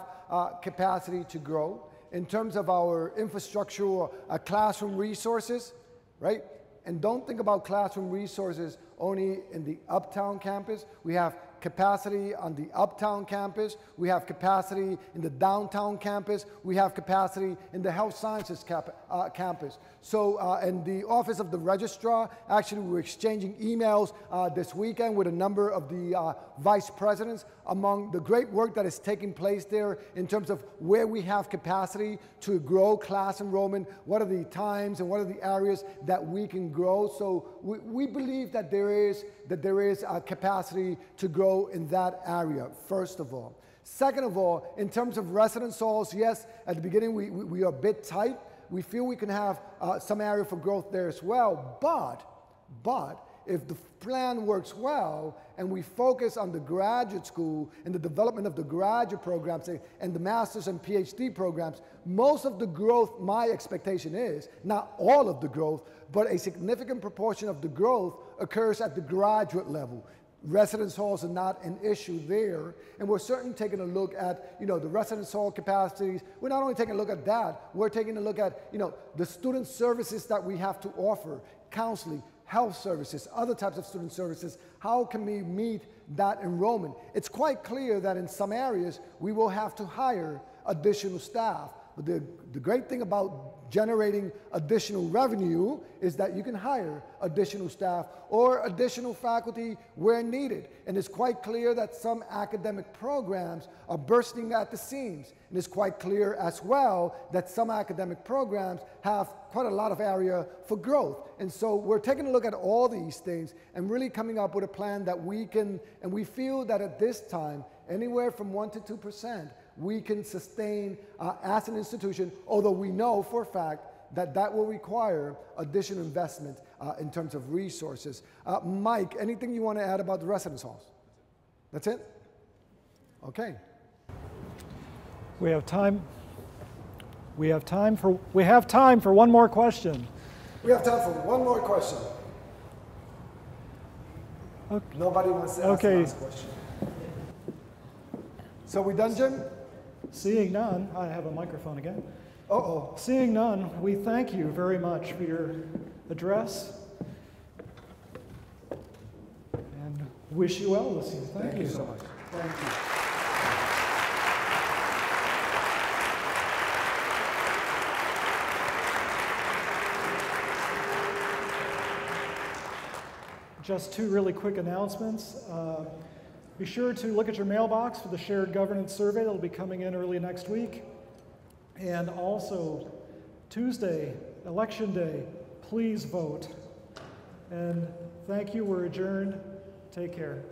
capacity to grow in terms of our infrastructure or classroom resources, right? And don't think about classroom resources only in the Uptown campus. We have capacity on the Uptown campus. We have capacity in the Downtown campus. We have capacity in the Health Sciences campus. So in the Office of the Registrar, actually we're exchanging emails this weekend with a number of the vice presidents among the great work that is taking place there in terms of where we have capacity to grow class enrollment, what are the times and what are the areas that we can grow. So we believe that there is a capacity to grow in that area, first of all. Second of all, in terms of residence halls, yes, at the beginning we are a bit tight. We feel we can have some area for growth there as well, but if the plan works well and we focus on the graduate school and the development of the graduate programs and the master's and PhD programs, most of the growth, my expectation is, not all of the growth, but a significant proportion of the growth occurs at the graduate level. residence halls are not an issue there. And we're certainly taking a look at, the residence hall capacities. We're not only taking a look at that, we're taking a look at, the student services that we have to offer, counseling, health services, other types of student services. How can we meet that enrollment? It's quite clear that in some areas we will have to hire additional staff. But the great thing about generating additional revenue is that you can hire additional staff or additional faculty where needed. And it's quite clear that some academic programs are bursting at the seams. And it's quite clear as well that some academic programs have quite a lot of area for growth. And so we're taking a look at all these things and really coming up with a plan that we can, and we feel that at this time, anywhere from 1% to 2%, we can sustain as an institution, although we know for a fact that that will require additional investment in terms of resources. Mike, anything you want to add about the residence halls? That's it? Okay. We have time for one more question. We have time for one more question. Okay. Nobody wants to ask the last question. So we done, Jim? Seeing none, I have a microphone again. Uh-oh. Seeing none, we thank you very much for your address and wish you well this year. Thank you so much. Thank you. Just two really quick announcements. Be sure to look at your mailbox for the shared governance survey that will be coming in early next week. And also, Tuesday, Election Day, please vote. And thank you, we're adjourned. Take care.